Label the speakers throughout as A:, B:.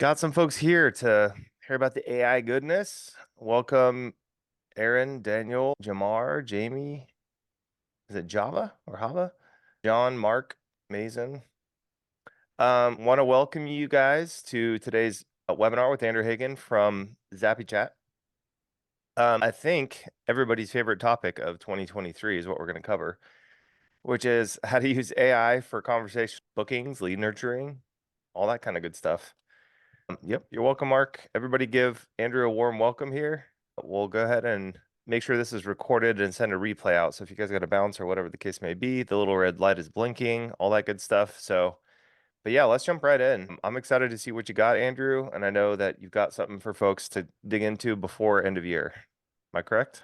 A: Got some folks here to hear about the AI goodness. Welcome, Aaron, Daniel, Jamar, Jamie. Is it Java or Hava? John, Mark, Mason. Want to welcome you guys to today's webinar with Andrew Hagan from Zappy Chat. I think everybody's favorite topic of 2023 is what we're going to cover, which is how to use AI for conversation bookings, lead nurturing, all that kind of good stuff. Yep, you're welcome, Mark. Everybody give Andrew a warm welcome here. We'll go ahead and make sure this is recorded and send a replay out. So if you guys got a bounce or whatever the case may be, the little red light is blinking, all that good stuff. But yeah, let's jump right in. I'm excited to see what you got, Andrew, and I know that you've got something for folks to dig into before end of year. Am I correct?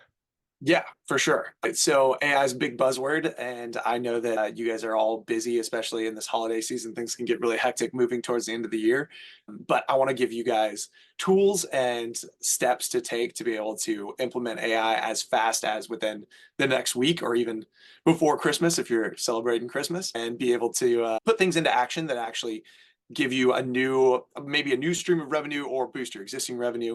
B: Yeah, for sure. So AI is a big buzzword, and I know that you guys are all busy, especially in this holiday season. Things can get really hectic moving towards the end of the year. But I want to give you guys tools and steps to take to be able to implement AI as fast as within the next week or even before Christmas if you're celebrating Christmas, and be able to put things into action that actually give you maybe a new stream of revenue or boost your existing revenue.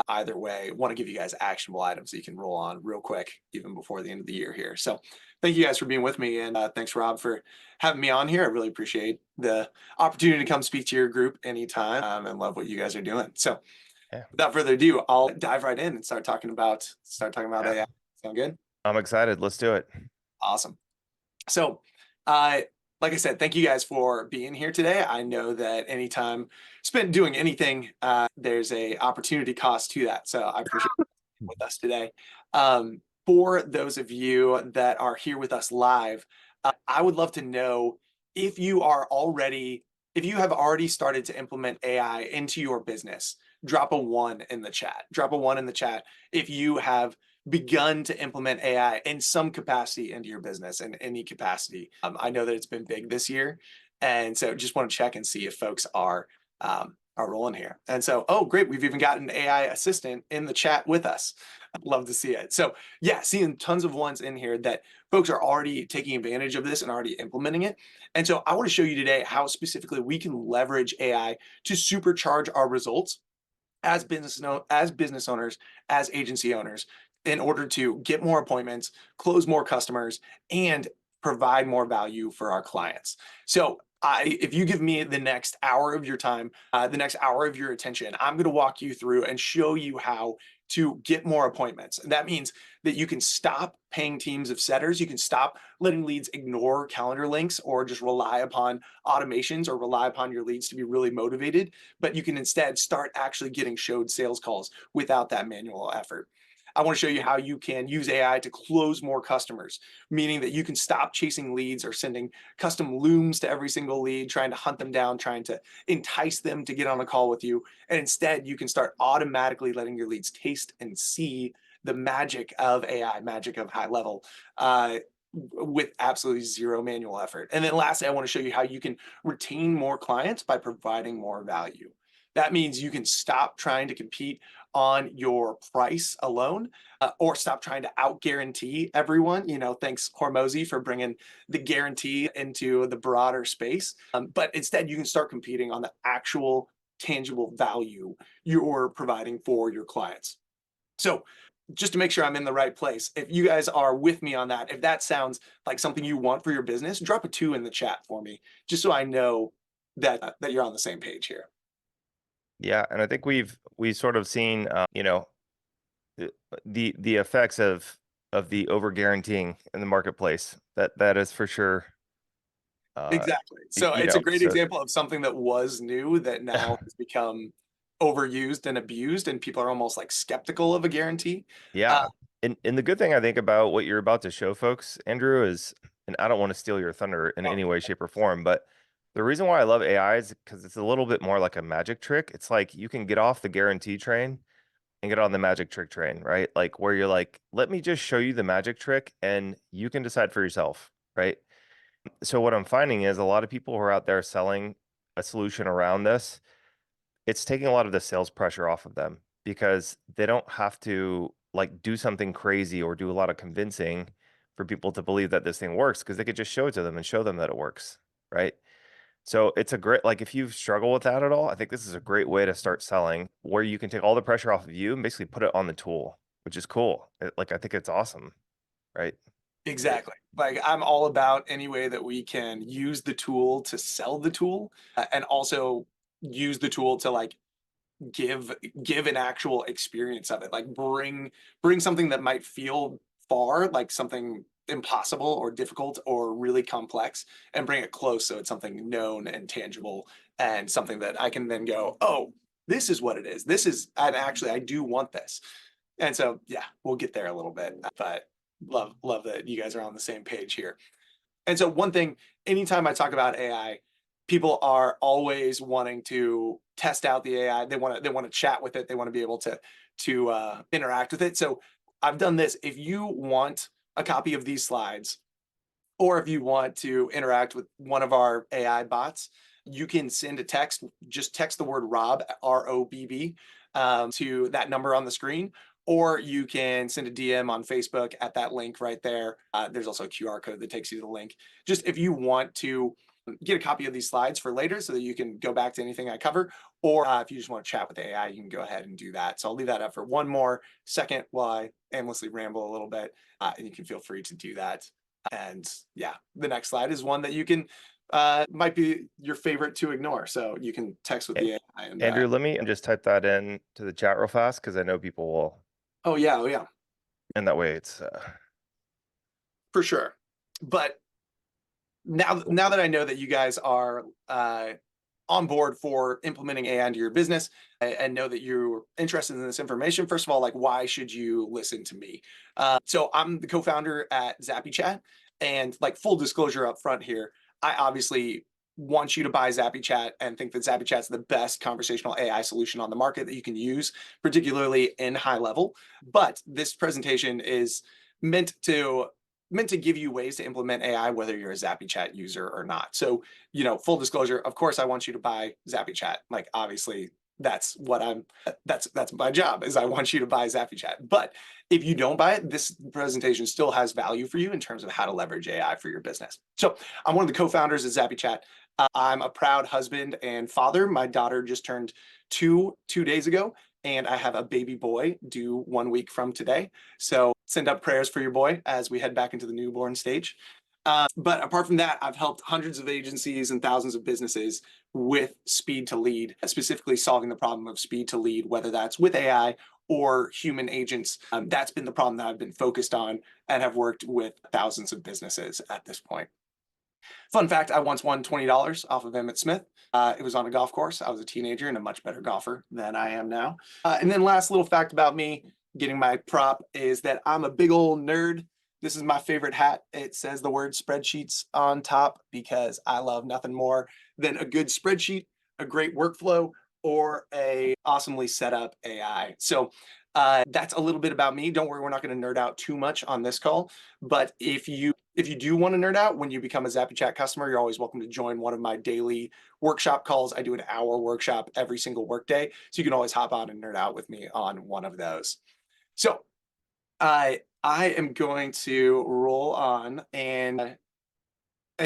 B: Either way, want to give you guys actionable items that you can roll on real quick, even before the end of the year here. So thank you guys for being with me. And thanks, Rob, for having me on here. I really appreciate the opportunity to come speak to your group anytime, and love what you guys are doing. So
A: Yeah.
B: without further ado, I'll dive right in and start talking about
A: Yeah.
B: AI. Sound good?
A: I'm excited. Let's do it.
B: Awesome. So, uh, like I said, thank you guys for being here today. I know that anytime spent doing anything, there's a opportunity cost to that. So I appreciate you being with us today. For those of you that are here with us live, I would love to know if you if you have already started to implement AI into your business. Drop a one in the chat. Drop a one in the chat if you have begun to implement AI in some capacity into your business in any capacity. I know that it's been big this year, and so just want to check and see if folks are rolling here. And so, oh, great, we've even got an AI assistant in the chat with us. I'd love to see it. So yeah, seeing tons of ones in here that folks are already taking advantage of this and already implementing it. And so I want to show you today how specifically we can leverage AI to supercharge our results as business owners, as agency owners, in order to get more appointments, close more customers, and provide more value for our clients. So if you give me the next hour of your time, the next hour of your attention, I'm going to walk you through and show you how to get more appointments. And that means that you can stop paying teams of setters. You can stop letting leads ignore calendar links or just rely upon automations or rely upon your leads to be really motivated. But you can instead start actually getting showed sales calls without that manual effort. I want to show you how you can use AI to close more customers, meaning that you can stop chasing leads or sending custom looms to every single lead, trying to hunt them down, trying to entice them to get on a call with you. And instead, you can start automatically letting your leads taste and see the magic of AI, magic of HighLevel, with absolutely zero manual effort. And then lastly, I want to show you how you can retain more clients by providing more value. That means you can stop trying to compete on your price alone, or stop trying to out guarantee everyone. Thanks Hormozy for bringing the guarantee into the broader space. But instead, you can start competing on the actual tangible value you're providing for your clients. So just to make sure I'm in the right place, if you guys are with me on that, if that sounds like something you want for your business, drop a two in the chat for me, just so I know that you're on the same page here.
A: Yeah, and I think we've sort of seen the effects of the over guaranteeing in the marketplace. That is for sure.
B: Exactly. So it's a great
A: So
B: example of something that was new that now has become overused and abused, and people are almost like skeptical of a guarantee. Uh,
A: yeah. And the good thing I think about what you're about to show folks, Andrew, is, and I don't want to steal your thunder in any way, shape, or form, but the reason why I love AI is because it's a little bit more like a magic trick. It's like you can get off the guarantee train and get on the magic trick train, right? Like where you're like, let me just show you the magic trick and you can decide for yourself, right? So what I'm finding is a lot of people who are out there selling a solution around this, it's taking a lot of the sales pressure off of them because they don't have to like do something crazy or do a lot of convincing for people to believe that this thing works because they could just show it to them and show them that it works, right? So it's a great, like if you struggle with that at all, I think this is a great way to start selling where you can take all the pressure off of you and basically put it on the tool, which is cool. Like I think it's awesome, right?
B: Exactly. Like I'm all about any way that we can use the tool to sell the tool, and also use the tool to like give give an actual experience of it. Like bring something that might feel far, like something impossible or difficult or really complex, and bring it close so it's something known and tangible and something that I can then go, oh, this is what it is. This is, and actually I do want this. And so yeah, we'll get there a little bit, but love that you guys are on the same page here. And so one thing, anytime I talk about AI, people are always wanting to test out the AI. They want to chat with it. They want to be able to interact with it. So I've done this. If you want a copy of these slides, or if you want to interact with one of our AI bots, you can send a text. Just text the word Robb, ROBB, to that number on the screen, or you can send a DM on Facebook at that link right there. There's also a QR code that takes you to the link. Just if you want to get a copy of these slides for later so that you can go back to anything I cover, or if you just want to chat with AI, you can go ahead and do that. So I'll leave that up for one more second while I aimlessly ramble a little bit, and you can feel free to do that. And yeah, the next slide is one that you can might be your favorite to ignore. So you can text with
A: A-
B: the AI and
A: Andrew, let me just type that in to the chat real fast because I know people will,
B: oh yeah,
A: and that way it's
B: for sure. But now that I know that you guys are on board for implementing AI into your business, and know that you're interested in this information, first of all, like why should you listen to me? So I'm the co-founder at ZappyChat, and like full disclosure up front here, I obviously want you to buy ZappyChat and think that ZappyChat's the best conversational AI solution on the market that you can use, particularly in HighLevel. But this presentation is meant to meant to give you ways to implement AI, whether you're a ZappyChat user or not. So, full disclosure, of course, I want you to buy ZappyChat. Like, obviously, that's my job is I want you to buy ZappyChat. But if you don't buy it, this presentation still has value for you in terms of how to leverage AI for your business. So I'm one of the co-founders of ZappyChat. I'm a proud husband and father. My daughter just turned two days ago, and I have a baby boy due 1 week from today. So send up prayers for your boy as we head back into the newborn stage. But apart from that, I've helped hundreds of agencies and thousands of businesses with speed to lead, specifically solving the problem of speed to lead, whether that's with AI or human agents. That's been the problem that I've been focused on and have worked with thousands of businesses at this point. Fun fact, I once won $20 off of Emmett Smith. It was on a golf course. I was a teenager and a much better golfer than I am now. And then last little fact about me, getting my prop, is that I'm a big old nerd. This is my favorite hat. It says the word spreadsheets on top because I love nothing more than a good spreadsheet, a great workflow, or a awesomely set up AI. So that's a little bit about me. Don't worry, we're not going to nerd out too much on this call. But if you do want to nerd out when you become a ZappyChat customer, you're always welcome to join one of my daily workshop calls. I do an hour workshop every single workday, so you can always hop on and nerd out with me on one of those. So I am going to roll on, and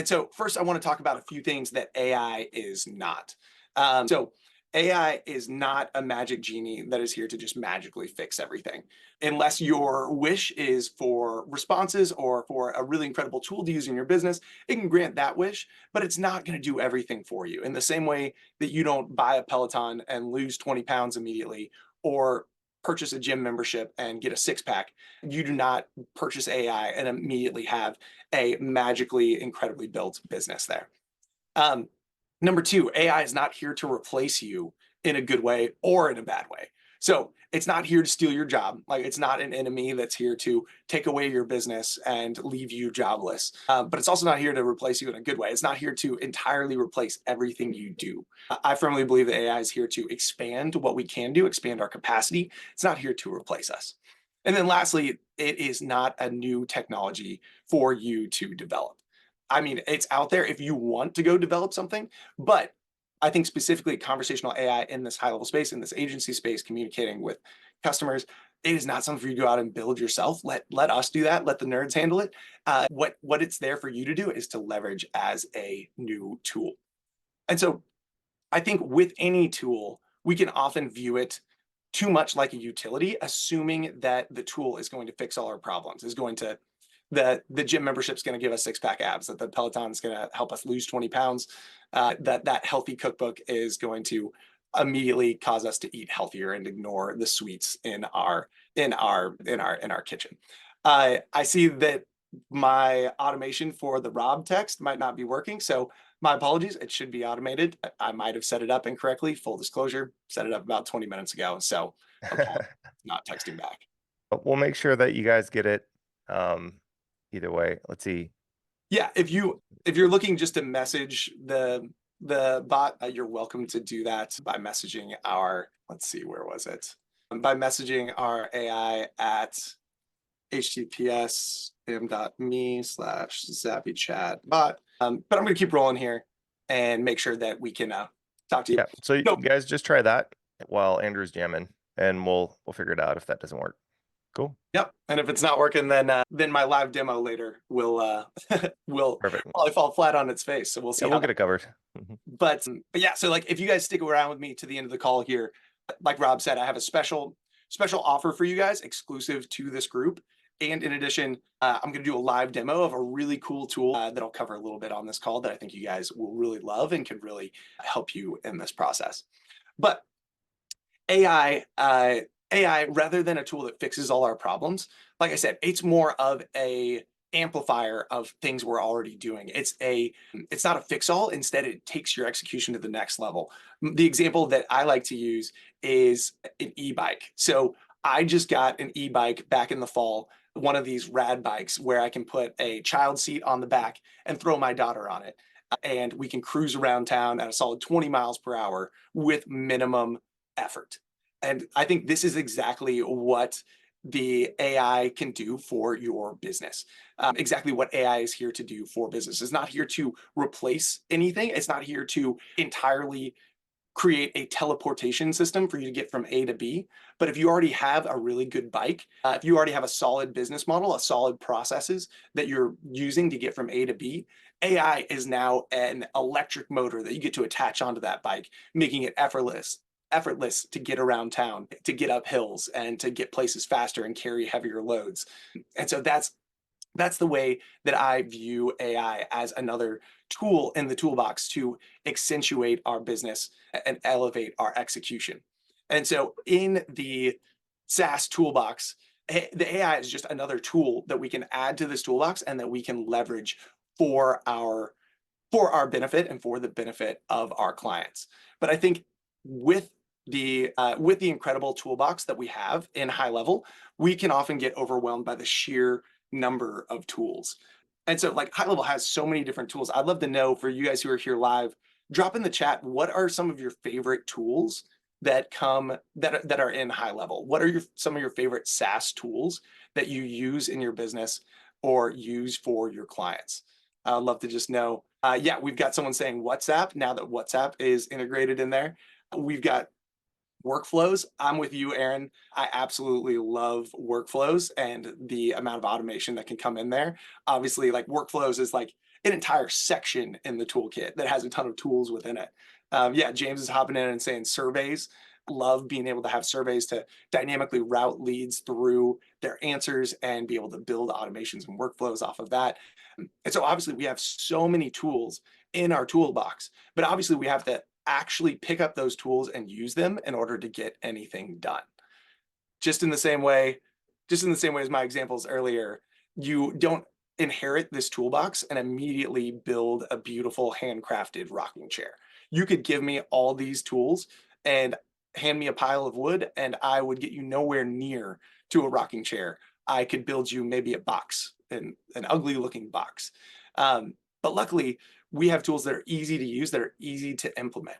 B: so first I want to talk about a few things that AI is not. So AI is not a magic genie that is here to just magically fix everything. Unless your wish is for responses or for a really incredible tool to use in your business, it can grant that wish, but it's not going to do everything for you. In the same way that you don't buy a Peloton and lose 20 pounds immediately, or purchase a gym membership and get a six pack, you do not purchase AI and immediately have a magically incredibly built business there. Um, Number two, AI is not here to replace you in a good way or in a bad way. So it's not here to steal your job. Like it's not an enemy that's here to take away your business and leave you jobless. But it's also not here to replace you in a good way. It's not here to entirely replace everything you do. I firmly believe that AI is here to expand what we can do, expand our capacity. It's not here to replace us. And then lastly, it is not a new technology for you to develop. I mean, it's out there if you want to go develop something, but I think specifically conversational AI in this high level space, in this agency space, communicating with customers, it is not something for you to go out and build yourself. Let us do that. Let the nerds handle it. What it's there for you to do is to leverage as a new tool. And so I think with any tool, we can often view it too much like a utility, assuming that the tool is going to fix all our problems, is going to the gym membership is going to give us six-pack abs, that the Peloton is going to help us lose 20 pounds, that healthy cookbook is going to immediately cause us to eat healthier and ignore the sweets in our kitchen. I see that my automation for the Robb text might not be working, so my apologies. It should be automated. I might have set it up incorrectly. Full disclosure, set it up about 20 minutes ago, so apologies, not texting back.
A: But we'll make sure that you guys get it either way. Let's see.
B: Yeah, if you're looking just to message the bot, you're welcome to do that by messaging our, let's see, where was it? By messaging our AI at https://am.me/zappychatbot. But I'm going to keep rolling here and make sure that we can talk to you.
A: Yeah. So you
B: So,
A: guys just try that while Andrew's jamming, and we'll figure it out if that doesn't work. Cool.
B: yep. And if it's not working, then my live demo later will will
A: Perfect.
B: probably fall flat on its face. So we'll see
A: Yeah,
B: how
A: we'll get it covered.
B: but yeah, so like if you guys stick around with me to the end of the call here, like Rob said, I have a special offer for you guys exclusive to this group. And in addition, I'm going to do a live demo of a really cool tool that I'll cover a little bit on this call that I think you guys will really love and could really help you in this process. But AI, rather than a tool that fixes all our problems, like I said, it's more of a amplifier of things we're already doing. It's not a fix-all. Instead, it takes your execution to the next level. The example that I like to use is an e-bike. So I just got an e-bike back in the fall, one of these rad bikes where I can put a child seat on the back and throw my daughter on it. And we can cruise around town at a solid 20 miles per hour with minimum effort. And I think this is exactly what the AI can do for your business. Exactly what AI is here to do for business. It's not here to replace anything. It's not here to entirely create a teleportation system for you to get from A to B. But if you already have a really good bike, if you already have a solid business model, a solid processes that you're using to get from A to B, AI is now an electric motor that you get to attach onto that bike, making it effortless to get around town, to get up hills and to get places faster and carry heavier loads. And so that's the way that I view AI, as another tool in the toolbox to accentuate our business and elevate our execution. And so in the SaaS toolbox, the AI is just another tool that we can add to this toolbox and that we can leverage for our benefit and for the benefit of our clients. But I think with the incredible toolbox that we have in HighLevel, we can often get overwhelmed by the sheer number of tools. And so like HighLevel has so many different tools. I'd love to know, for you guys who are here live, drop in the chat, what are some of your favorite tools that are in HighLevel? What are some of your favorite SaaS tools that you use in your business or use for your clients? I'd love to just know. Yeah, we've got someone saying WhatsApp, now that WhatsApp is integrated in there. We've got workflows. I'm with you, Aaron. I absolutely love workflows and the amount of automation that can come in there. Obviously, like workflows is like an entire section in the toolkit that has a ton of tools within it. Yeah, James is hopping in and saying surveys. Love being able to have surveys to dynamically route leads through their answers and be able to build automations and workflows off of that. And so obviously we have so many tools in our toolbox, but obviously we have to actually pick up those tools and use them in order to get anything done. Just in the same way as my examples earlier, you don't inherit this toolbox and immediately build a beautiful handcrafted rocking chair. You could give me all these tools and hand me a pile of wood and I would get you nowhere near to a rocking chair. I could build you maybe a box, an ugly looking box. But luckily, we have tools that are easy to use, that are easy to implement.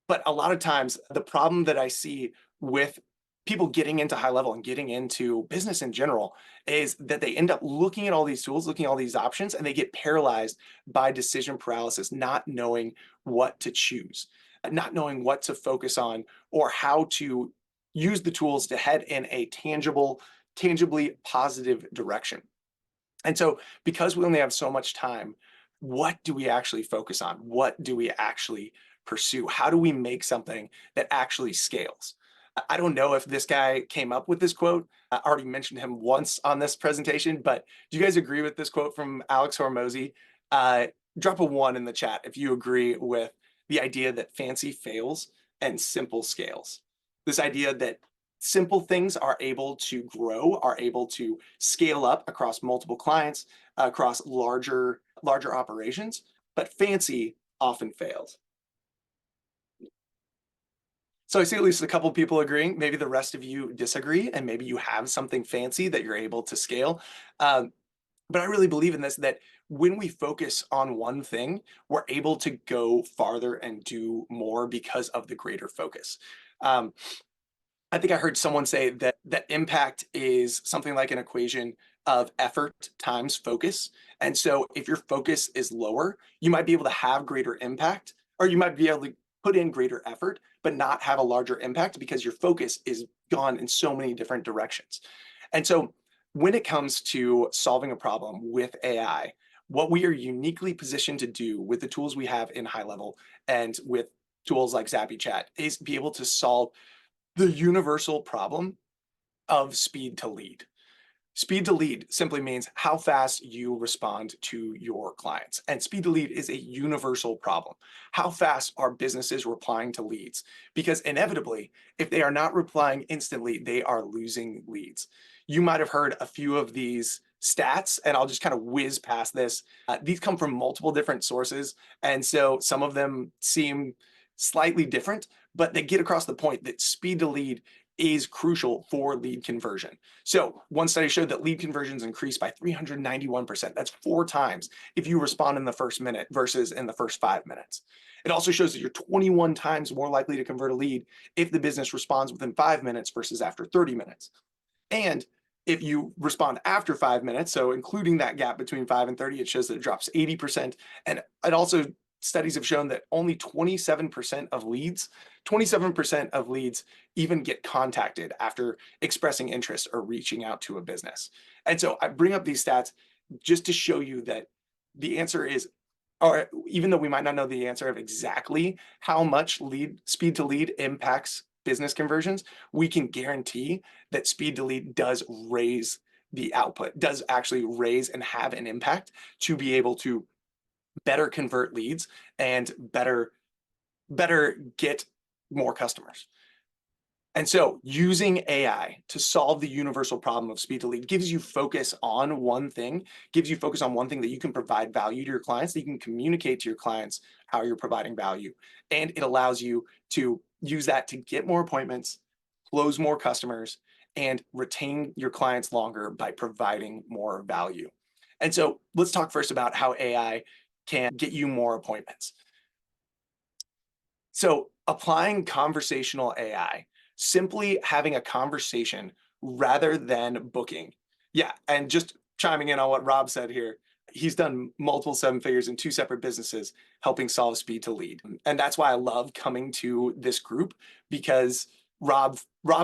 B: But a lot of times, the problem that I see with people getting into HighLevel and getting into business in general is that they end up looking at all these tools, looking at all these options, and they get paralyzed by decision paralysis, not knowing what to choose, not knowing what to focus on, or how to use the tools to head in a tangibly positive direction. And so because we only have so much time, what do we actually focus on? What do we actually pursue? How do we make something that actually scales? I don't know if this guy came up with this quote. I already mentioned him once on this presentation, but do you guys agree with this quote from Alex Hormozy? Uh, Drop a one in the chat if you agree with the idea that fancy fails and simple scales. This idea that simple things are able to grow, are able to scale up across multiple clients, across larger operations, but fancy often fails. So I see at least a couple people agreeing. Maybe the rest of you disagree, and maybe you have something fancy that you're able to scale. But I really believe in this, that when we focus on one thing, we're able to go farther and do more because of the greater focus. Um, I think I heard someone say that impact is something like an equation of effort times focus. And so if your focus is lower, you might be able to have greater impact, or you might be able to put in greater effort, but not have a larger impact because your focus is gone in so many different directions. And so when it comes to solving a problem with AI, what we are uniquely positioned to do with the tools we have in HighLevel and with tools like Zappy Chat is be able to solve the universal problem of speed to lead. Speed to lead simply means how fast you respond to your clients. And speed to lead is a universal problem. How fast are businesses replying to leads? Because inevitably, if they are not replying instantly, they are losing leads. You might have heard a few of these stats, and I'll just kind of whiz past this. These come from multiple different sources. And so some of them seem slightly different, but they get across the point that speed to lead is crucial for lead conversion. So one study showed that lead conversions increased by 391%. That's 4 times if you respond in the first minute versus in the first 5 minutes. It also shows that you're 21 times more likely to convert a lead if the business responds within 5 minutes versus after 30 minutes. And if you respond after 5 minutes, so including that gap between 5 and 30, it shows that it drops 80%. And it also, studies have shown that only 27% of leads, 27% of leads even get contacted after expressing interest or reaching out to a business. And so I bring up these stats just to show you that the answer is, or even though we might not know the answer of exactly how much speed to lead impacts business conversions, we can guarantee that speed to lead does raise the output, does actually raise and have an impact to be able to better convert leads and better get more customers. And so using AI to solve the universal problem of speed to lead gives you focus on one thing, gives you focus on one thing that you can provide value to your clients, that you can communicate to your clients how you're providing value. And it allows you to use that to get more appointments, close more customers, and retain your clients longer by providing more value. And so let's talk first about how AI can get you more appointments. So applying conversational AI, simply having a conversation rather than booking. Yeah, and just chiming in on what Rob said here, he's done multiple 7 figures in 2 separate businesses helping solve speed to lead. And that's why I love coming to this group, because Rob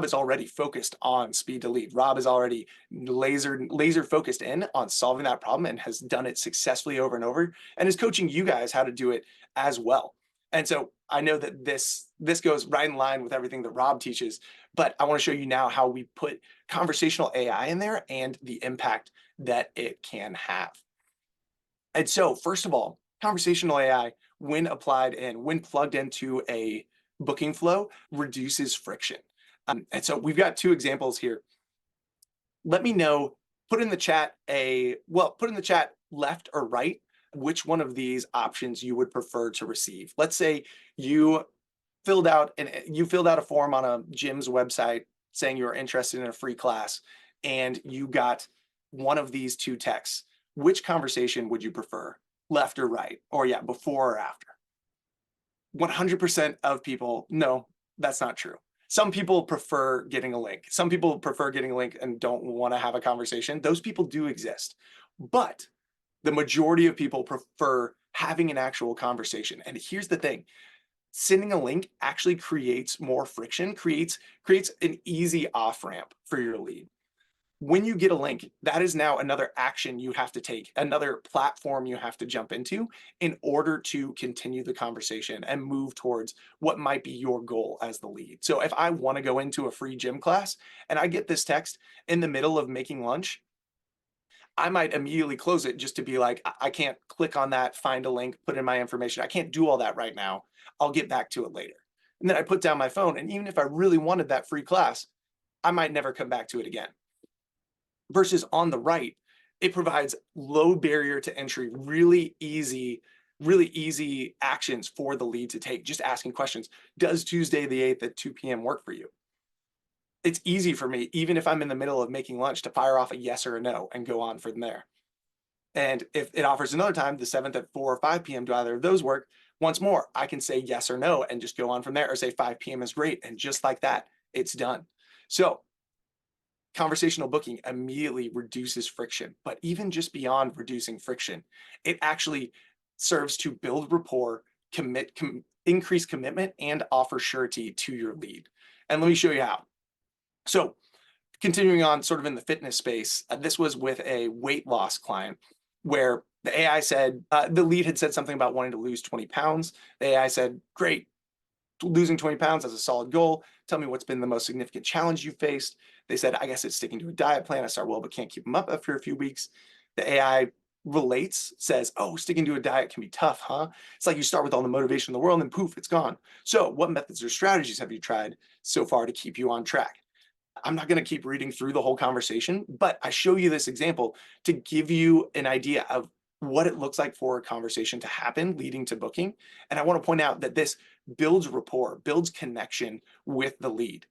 B: is already focused on speed to lead. Rob is already laser focused in on solving that problem and has done it successfully over and over, and is coaching you guys how to do it as well. And so I know that this goes right in line with everything that Rob teaches, but I want to show you now how we put conversational AI in there and the impact that it can have. And so first of all, conversational AI, when applied and when plugged into a booking flow, reduces friction. And so we've got 2 examples here. Let me know, put in the chat left or right, which one of these options you would prefer to receive. Let's say you filled out a form on a gym's website saying you were interested in a free class, and you got one of these 2 texts. Which conversation would you prefer, left or right, or yeah, before or after? 100% of people, no, that's not true. Some people prefer getting a link. Some people prefer getting a link and don't want to have a conversation. Those people do exist. But the majority of people prefer having an actual conversation. And here's the thing, sending a link actually creates more friction, creates an easy off ramp for your lead. When you get a link, that is now another action you have to take, another platform you have to jump into in order to continue the conversation and move towards what might be your goal as the lead. So if I want to go into a free gym class and I get this text in the middle of making lunch, I might immediately close it just to be like, I can't click on that, find a link, put in my information. I can't do all that right now. I'll get back to it later. And then I put down my phone. And even if I really wanted that free class, I might never come back to it again. Versus on the right, it provides low barrier to entry, really easy actions for the lead to take. Just asking questions. Does Tuesday the 8th at 2 p.m. work for you? It's easy for me, even if I'm in the middle of making lunch, to fire off a yes or a no and go on from there. And if it offers another time, the 7th at 4 or 5 p.m., do either of those work? Once more, I can say yes or no and just go on from there, or say 5 p.m. is great. And just like that, it's done. So conversational booking immediately reduces friction, but even just beyond reducing friction, it actually serves to build rapport, increase commitment, and offer surety to your lead. And let me show you how. So continuing on sort of in the fitness space, this was with a weight loss client where the AI said, the lead had said something about wanting to lose 20 pounds. The AI said, great, losing 20 pounds as a solid goal. Tell me what's been the most significant challenge you faced. They said, I guess it's sticking to a diet plan. I start well, but can't keep them up after a few weeks. The AI relates, says, oh, sticking to a diet can be tough, huh? It's like you start with all the motivation in the world and poof, it's gone. So what methods or strategies have you tried so far to keep you on track? I'm not going to keep reading through the whole conversation, but I show you this example to give you an idea of what it looks like for a conversation to happen leading to booking. And I want to point out that this builds rapport, builds connection with the lead.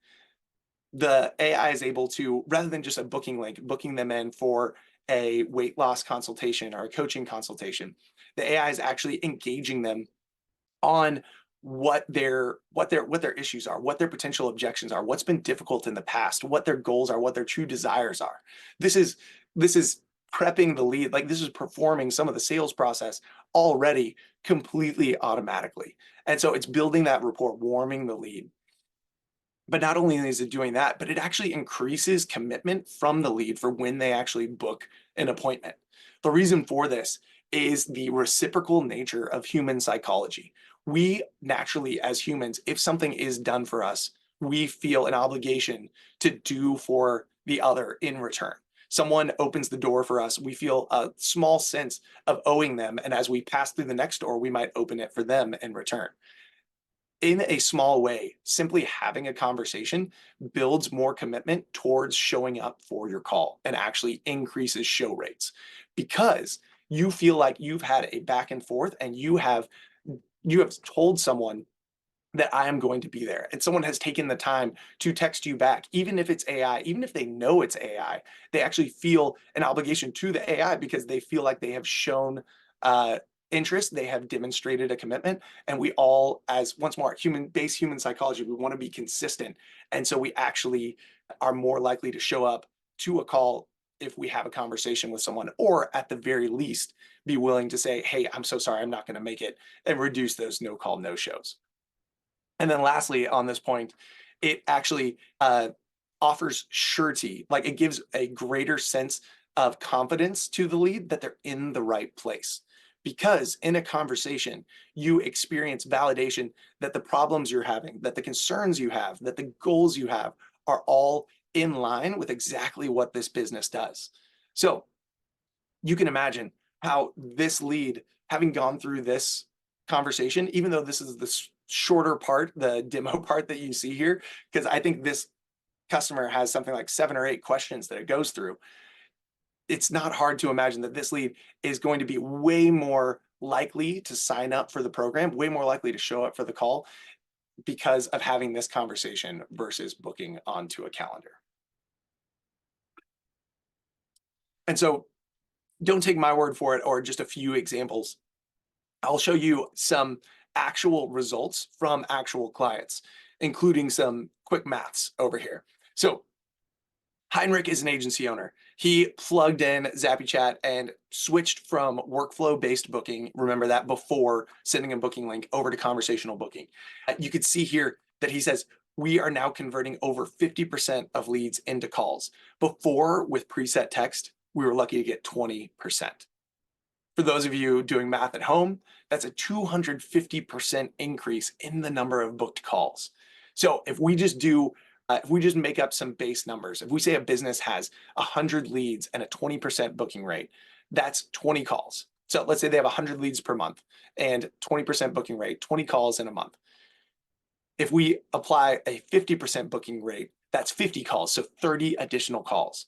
B: The AI is able to, rather than just a booking link, booking them in for a weight loss consultation or a coaching consultation, the AI is actually engaging them on what their issues are, what their potential objections are, what's been difficult in the past, what their goals are, what their true desires are. This is prepping the lead, like this is performing some of the sales process already completely automatically. And so it's building that rapport, warming the lead. But not only is it doing that, but it actually increases commitment from the lead for when they actually book an appointment. The reason for this is the reciprocal nature of human psychology. We naturally, as humans, if something is done for us, we feel an obligation to do for the other in return. Someone opens the door for us, we feel a small sense of owing them. And as we pass through the next door, we might open it for them in return. In a small way, simply having a conversation builds more commitment towards showing up for your call and actually increases show rates because you feel like you've had a back and forth and you have told someone that I am going to be there. And someone has taken the time to text you back, even if it's AI, even if they know it's AI, they actually feel an obligation to the AI because they feel like they have shown uh, interest, they have demonstrated a commitment. And we all, as once more, human psychology, we want to be consistent. And so we actually are more likely to show up to a call if we have a conversation with someone, or at the very least, be willing to say, hey, I'm so sorry, I'm not going to make it, and reduce those no call, no shows. And then lastly, on this point, it actually offers surety, like it gives a greater sense of confidence to the lead that they're in the right place. Because in a conversation, you experience validation that the problems you're having, that the concerns you have, that the goals you have are all in line with exactly what this business does. So you can imagine how this lead, having gone through this conversation, even though this is the shorter part, the demo part that you see here, because I think this customer has something like 7 or 8 questions that it goes through. It's not hard to imagine that this lead is going to be way more likely to sign up for the program, way more likely to show up for the call because of having this conversation versus booking onto a calendar. And so don't take my word for it or just a few examples. I'll show you some actual results from actual clients, including some quick maths over here. So Heinrich is an agency owner. He plugged in ZappyChat and switched from workflow-based booking, remember that, before sending a booking link, over to conversational booking. You could see here that he says, we are now converting over 50% of leads into calls. Before, with preset text, we were lucky to get 20%. For those of you doing math at home, that's a 250% increase in the number of booked calls. So if we just make up some base numbers, if we say a business has 100 leads and a 20% booking rate, that's 20 calls. So let's say they have 100 leads per month and 20% booking rate, 20 calls in a month. If we apply a 50% booking rate, that's 50 calls, so 30 additional calls.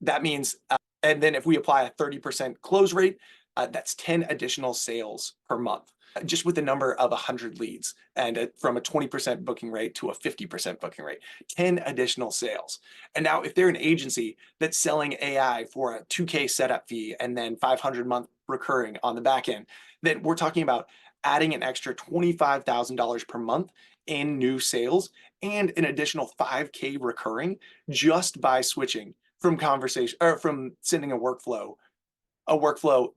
B: That means, and then if we apply a 30% close rate, that's 10 additional sales per month, just with the number of 100 leads, and from a 20% booking rate to a 50% booking rate, 10 additional sales. And now if they're an agency that's selling AI for a 2K setup fee and then 500 month recurring on the back end, then we're talking about adding an extra $25,000 per month in new sales and an additional 5K recurring just by switching from conversation or from sending a workflow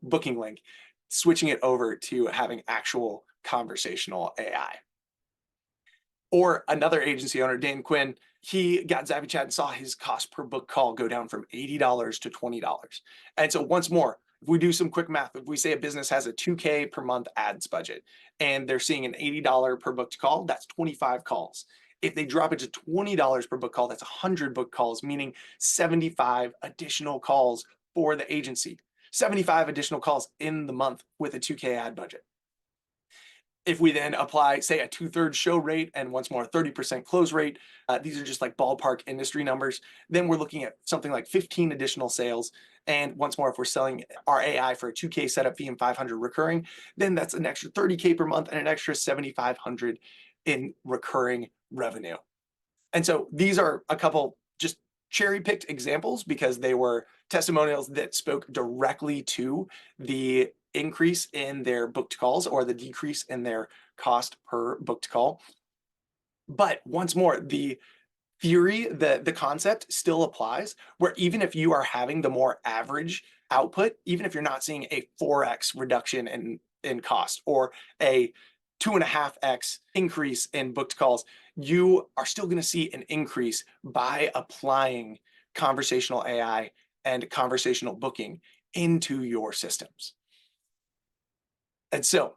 B: booking link, switching it over to having actual conversational AI. Or another agency owner, Dan Quinn, he got Zappy Chat and saw his cost per book call go down from $80 to $20. And so once more, if we do some quick math, if we say a business has a 2K per month ads budget and they're seeing an $80 per booked call, that's 25 calls. If they drop it to $20 per book call, that's 100 book calls, meaning 75 additional calls for the agency. 75 additional calls in the month with a 2K ad budget. If we then apply, say, a 2/3 show rate and once more 30% close rate, these are just like ballpark industry numbers, then we're looking at something like 15 additional sales. And once more, if we're selling our AI for a 2K setup fee and 500 recurring, then that's an extra 30K per month and an extra 7,500 in recurring revenue. And so these are a couple just cherry-picked examples because they were testimonials that spoke directly to the increase in their booked calls or the decrease in their cost per booked call. But once more, the theory, the concept still applies, where even if you are having the more average output, even if you're not seeing a 4x reduction in cost or a 2.5x increase in booked calls, you are still going to see an increase by applying conversational AI and conversational booking into your systems. And so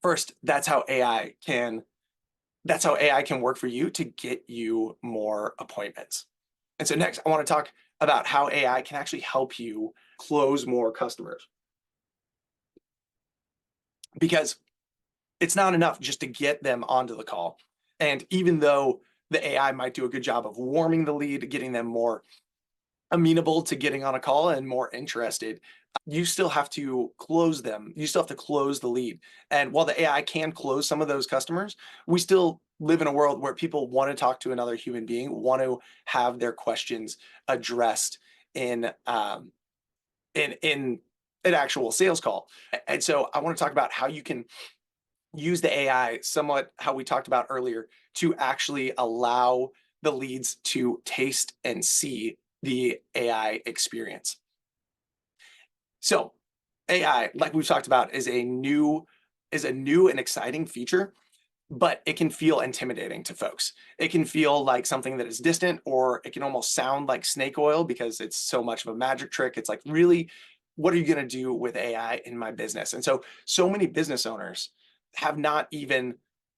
B: first, that's how AI can work for you to get you more appointments. And so next, I want to talk about how AI can actually help you close more customers. Because it's not enough just to get them onto the call. And even though the AI might do a good job of warming the lead, getting them more amenable to getting on a call and more interested, you still have to close them. You still have to close the lead. And while the AI can close some of those customers, we still live in a world where people want to talk to another human being, want to have their questions addressed in an actual sales call. And so I want to talk about how you can use the AI, somewhat how we talked about earlier, to actually allow the leads to taste and see the AI experience. So AI, like we've talked about, is a new and exciting feature, but it can feel intimidating to folks. It can feel like something that is distant, or it can almost sound like snake oil because it's so much of a magic trick. It's like, really, what are you going to do with AI in my business? And so many business owners have not even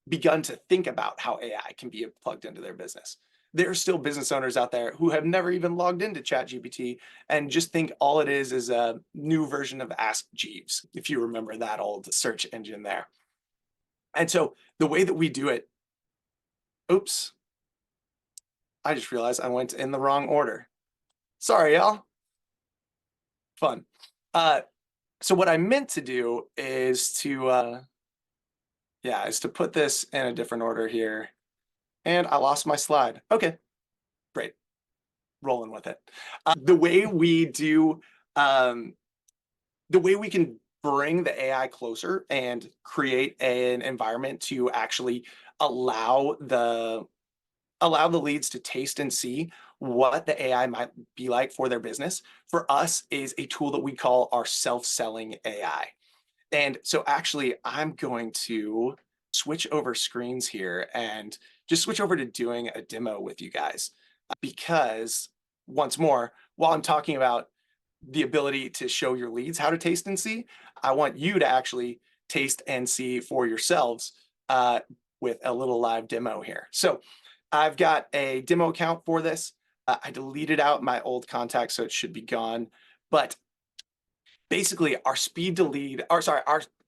B: begun to think about how AI can be plugged into their business. There are still business owners out there who have never even logged into ChatGPT and just think all it is a new version of Ask Jeeves, if you remember that old search engine there. And so the way that we do it, oops, I just realized I went in the wrong order. Sorry, y'all. Fun. So what I meant to do is to put this in a different order here. And I lost my slide. Okay, great. Rolling with it. The way we can bring the AI closer and create an environment to actually allow the leads to taste and see what the AI might be like for their business, for us, is a tool that we call our self-selling AI. And so actually, I'm going to switch over screens here and just switch over to doing a demo with you guys. Because once more, while I'm talking about the ability to show your leads how to taste and see, I want you to actually taste and see for yourselves with a little live demo here. So I've got a demo account for this. I deleted out my old contacts, so it should be gone. But basically, our speed to lead, or sorry,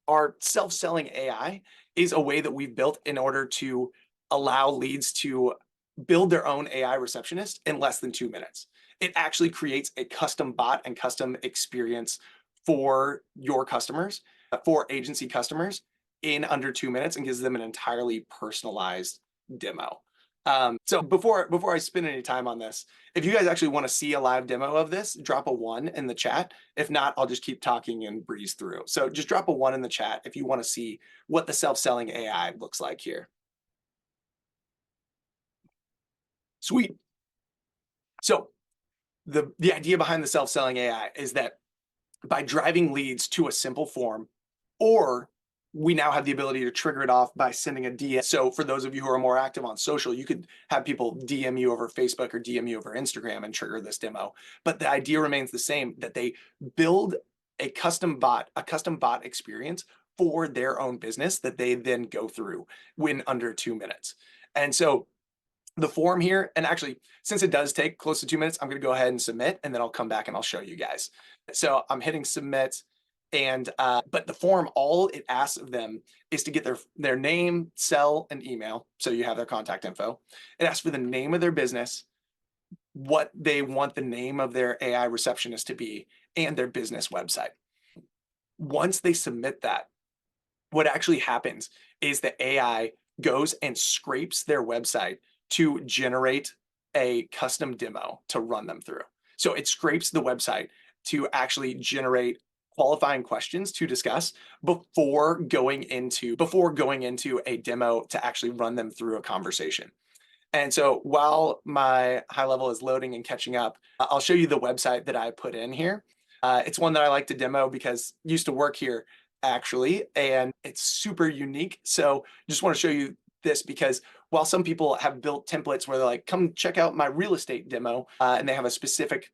B: our self-selling AI is a way that we've built in order to allow leads to build their own AI receptionist in less than 2 minutes. It actually creates a custom bot and custom experience for your customers, for agency customers in under 2 minutes, and gives them an entirely personalized demo. So before I spend any time on this, if you guys actually want to see a live demo of this, drop a 1 in the chat. If not, I'll just keep talking and breeze through. So just drop a 1 in the chat if you want to see what the self-selling AI looks like here. Sweet. So the idea behind the self-selling AI is that by driving leads to a simple form, or we now have the ability to trigger it off by sending a DM. So for those of you who are more active on social, you could have people DM you over Facebook or DM you over Instagram and trigger this demo. But the idea remains the same, that they build a custom bot experience for their own business that they then go through in under 2 minutes. And so the form here, and actually, since it does take close to 2 minutes, I'm going to go ahead and submit, and then I'll come back and I'll show you guys. So I'm hitting submit, and but the form, all it asks of them is to get their name, cell, and email. So you have their contact info. It asks for the name of their business, what they want the name of their AI receptionist to be, and their business website. Once they submit that, what actually happens is the AI goes and scrapes their website to generate a custom demo to run them through. So it scrapes the website to actually generate qualifying questions to discuss before going into a demo to actually run them through a conversation. And so while my HighLevel is loading and catching up, I'll show you the website that I put in here. It's one that I like to demo because I used to work here actually, and it's super unique. So just want to show you this because while some people have built templates where they're like, come check out my real estate demo, and they have a specific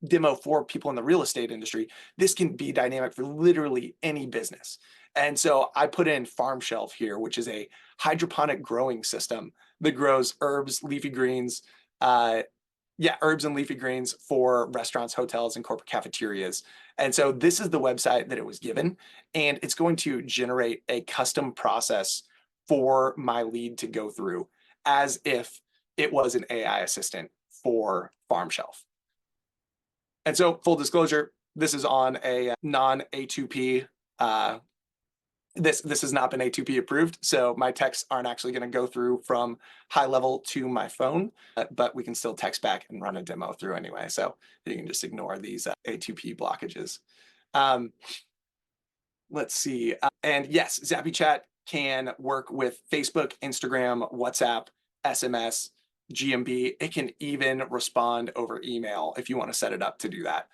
B: demo for people in the real estate industry, this can be dynamic for literally any business. And so I put in Farm Shelf here, which is a hydroponic growing system that grows herbs, leafy greens, herbs and leafy greens for restaurants, hotels, and corporate cafeterias. And so this is the website that it was given, and it's going to generate a custom process for my lead to go through as if it was an AI assistant for Farm Shelf. And so full disclosure, this is on a non-A2P this has not been A2P approved, so my texts aren't actually going to go through from HighLevel to my phone, but we can still text back and run a demo through anyway. So you can just ignore these A2P blockages. Let's see. And yes, Zappy Chat can work with Facebook, Instagram, WhatsApp, SMS, GMB. It can even respond over email if you want to set it up to do that,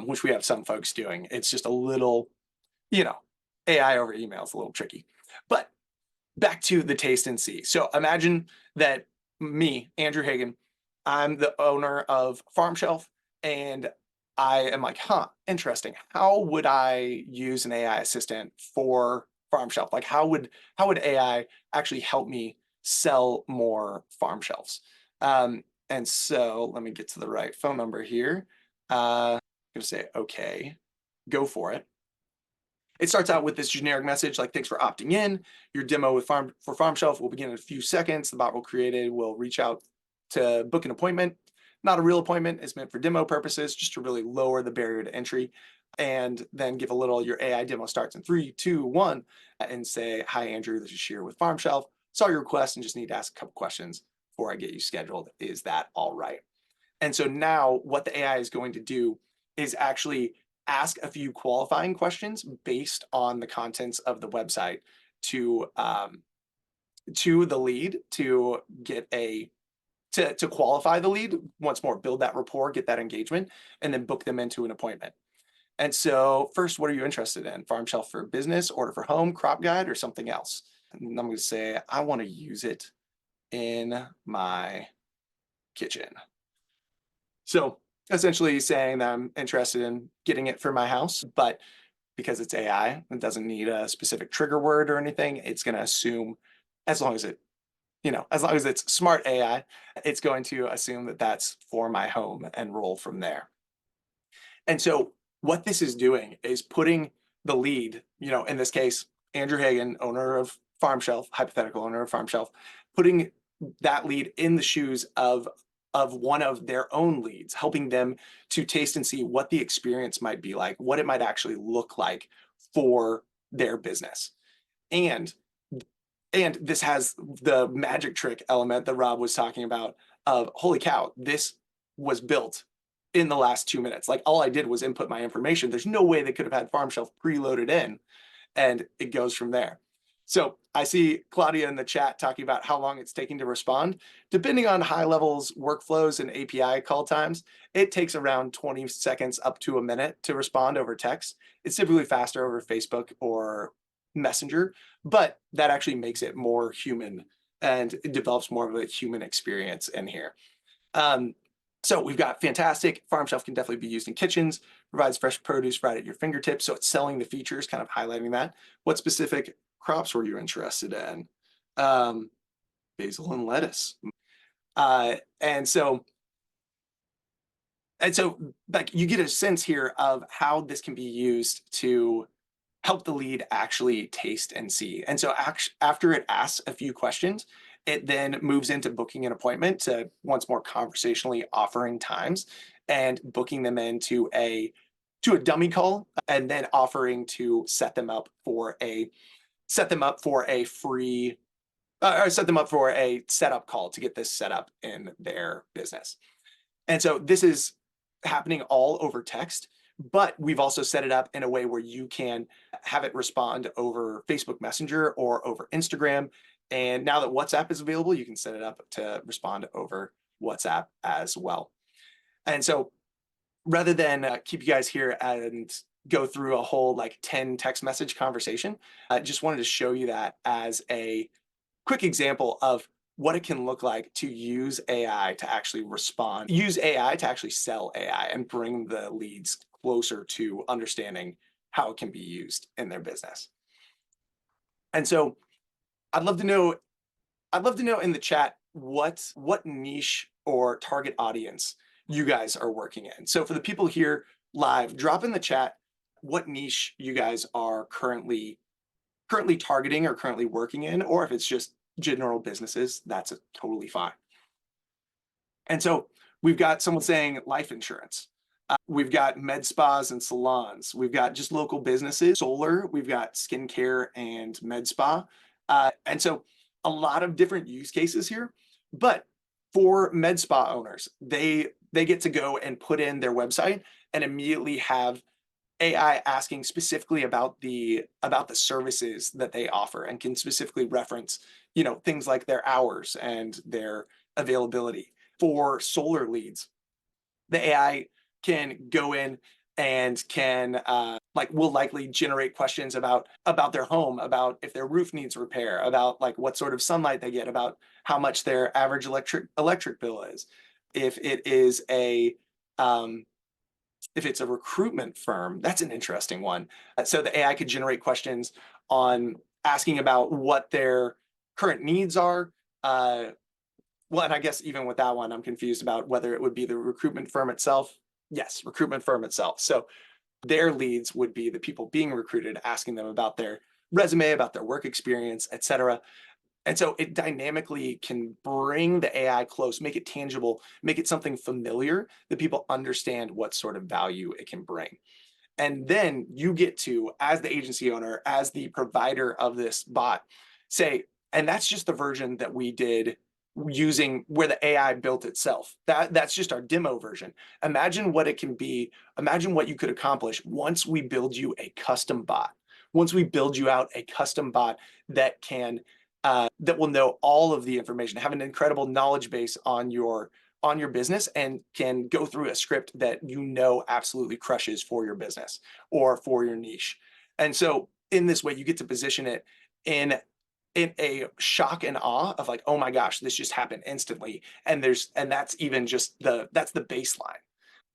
B: which we have some folks doing. It's just a little, AI over email is a little tricky. But back to the taste and see. So imagine that me, Andrew Hagan, I'm the owner of Farm Shelf, and I am like, interesting. How would I use an AI assistant for Farm Shelf? Like, how would AI actually help me sell more farm shelves? And so let me get to the right phone number here. I'm gonna say, okay, go for it. It starts out with this generic message like, thanks for opting in. Your demo with Farm Shelf will begin in a few seconds. The bot will will reach out to book an appointment. Not a real appointment. It's meant for demo purposes, just to really lower the barrier to entry. And then give a little, your AI demo starts in 3, 2, 1, and say, hi, Andrew, this is Sheer with Farm Shelf. Saw your request and just need to ask a couple questions before I get you scheduled. Is that all right? And so now what the AI is going to do is actually ask a few qualifying questions based on the contents of the website to the lead to get to qualify the lead. Once more, build that rapport, get that engagement, and then book them into an appointment. And so first, what are you interested in? Farm Shelf for business, order for home, crop guide, or something else? And I'm going to say, I want to use it in my kitchen. So essentially saying that I'm interested in getting it for my house, but because it's AI, it doesn't need a specific trigger word or anything. It's going to assume, as long as it, as long as it's smart AI, it's going to assume that that's for my home and roll from there. And so what this is doing is putting the lead, in this case, Andrew Hagan, owner of Farm Shelf, hypothetical owner of Farm Shelf, putting that lead in the shoes of one of their own leads, helping them to taste and see what the experience might be like, what it might actually look like for their business. And and this has the magic trick element that Rob was talking about of, holy cow, this was built in the last 2 minutes. Like, all I did was input my information. There's no way they could have had Farm Shelf preloaded in, and it goes from there. So I see Claudia in the chat talking about how long it's taking to respond. Depending on HighLevel's workflows and API call times, it takes around 20 seconds up to a minute to respond over text. It's typically faster over Facebook or Messenger, but that actually makes it more human, and it develops more of a human experience in here. So we've got fantastic. Farm Shelf can definitely be used in kitchens, provides fresh produce right at your fingertips. So it's selling the features, kind of highlighting that. What specific crops were you interested in? Basil and lettuce. And so like, you get a sense here of how this can be used to help the lead actually taste and see. And so after it asks a few questions, it then moves into booking an appointment to, once more, conversationally offering times and booking them into a dummy call, and then offering to set them up for a free or set them up for a setup call to get this set up in their business. And so this is happening all over text, but we've also set it up in a way where you can have it respond over Facebook Messenger or over Instagram. And now that WhatsApp is available, you can set it up to respond over WhatsApp as well. And so rather than keep you guys here and go through a whole like 10 text message conversation, I just wanted to show you that as a quick example of what it can look like to use AI to actually respond, use AI to actually sell AI and bring the leads closer to understanding how it can be used in their business. And so I'd love to know in the chat what niche or target audience you guys are working in. So for the people here live, drop in the chat what niche you guys are currently targeting or currently working in, or if it's just general businesses, that's totally fine. And so we've got someone saying life insurance. We've got med spas and salons. We've got just local businesses, solar. We've got skincare and med spa. And so a lot of different use cases here. But for med spa owners, they get to go and put in their website and immediately have AI asking specifically about the services that they offer, and can specifically reference, things like their hours and their availability. For solar leads, the AI can go in and can will likely generate questions about their home, about if their roof needs repair, about like what sort of sunlight they get, about how much their average electric bill is. If it is a if it's a recruitment firm, that's an interesting one. So the AI could generate questions on asking about what their current needs are. Well, and I guess even with that one, I'm confused about whether it would be the recruitment firm itself. Yes, recruitment firm itself. So their leads would be the people being recruited, asking them about their resume, about their work experience, et cetera. And so it dynamically can bring the AI close, make it tangible, make it something familiar that people understand what sort of value it can bring. And then you get to, as the agency owner, as the provider of this bot, say, and that's just the version that we did using where the AI built itself. That's just our demo version. Imagine what it can be. Imagine what you could accomplish once we build you a custom bot. Once we build you out a custom bot that can that will know all of the information, have an incredible knowledge base on your business, and can go through a script that absolutely crushes for your business or for your niche. And so in this way, you get to position it in in a shock and awe of like, oh my gosh, this just happened instantly. And that's even just that's the baseline.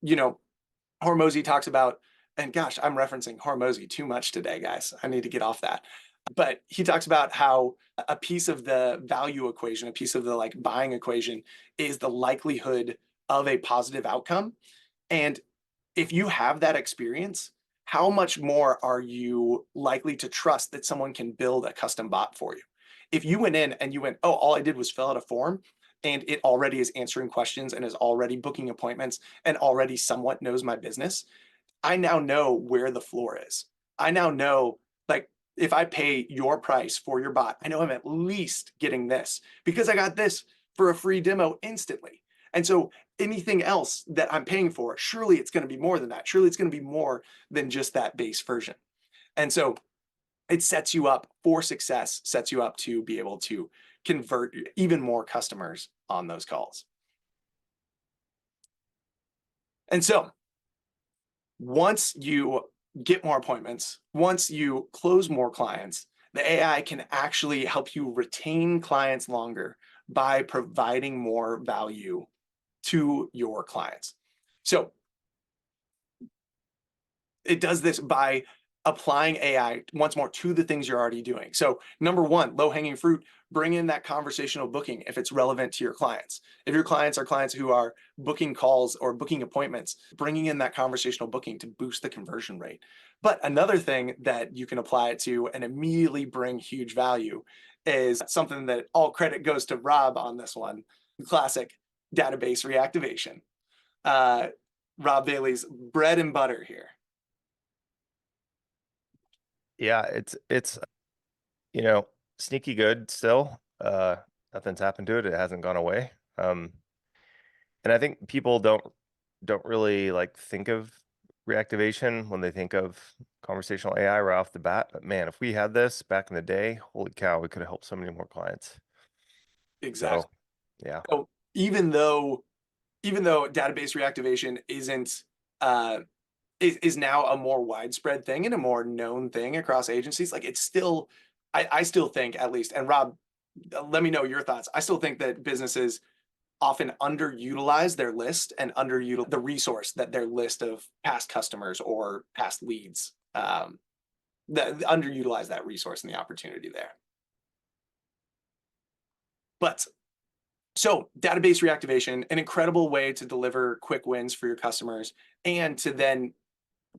B: You know, Hormozy talks about, and gosh, I'm referencing Hormozy too much today, guys. I need to get off that. But he talks about how a piece of the value equation, a piece of the like buying equation is the likelihood of a positive outcome. And if you have that experience, how much more are you likely to trust that someone can build a custom bot for you? If you went in and you went, oh, all I did was fill out a form and it already is answering questions and is already booking appointments and already somewhat knows my business, I now know where the floor is. I now know, like, if I pay your price for your bot, I know I'm at least getting this because I got this for a free demo instantly. And so anything else that I'm paying for, surely it's going to be more than that. Surely it's going to be more than just that base version. And so it sets you up for success, sets you up to be able to convert even more customers on those calls. And so once you get more appointments, once you close more clients, the AI can actually help you retain clients longer by providing more value to your clients. So it does this by applying AI once more to the things you're already doing. So number one, low hanging fruit, bring in that conversational booking if it's relevant to your clients. If your clients are clients who are booking calls or booking appointments, bringing in that conversational booking to boost the conversion rate. But another thing that you can apply it to and immediately bring huge value is something that all credit goes to Robb on this one, classic database reactivation. Robb Bailey's bread and butter here.
A: Yeah, it's you know, sneaky good still. Nothing's happened to it. It hasn't gone away. And I think people don't really like think of reactivation when they think of conversational AI right off the bat. But man, if we had this back in the day, holy cow, we could have helped so many more clients.
B: Exactly.
A: So yeah.
B: So even though database reactivation isn't uh, is now a more widespread thing and a more known thing across agencies, like it's still, I still think at least, and Robb, let me know your thoughts. I still think that businesses often underutilize their list and underutilize the resource that their list of past customers or past leads, that underutilize that resource and the opportunity there. But so database reactivation, an incredible way to deliver quick wins for your customers and to then,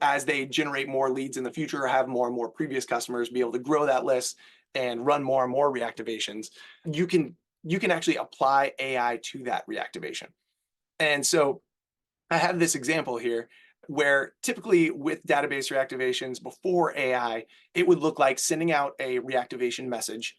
B: as they generate more leads in the future or have more and more previous customers, be able to grow that list and run more and more reactivations. You can actually apply AI to that reactivation. And so I have this example here where typically with database reactivations before AI, it would look like sending out a reactivation message,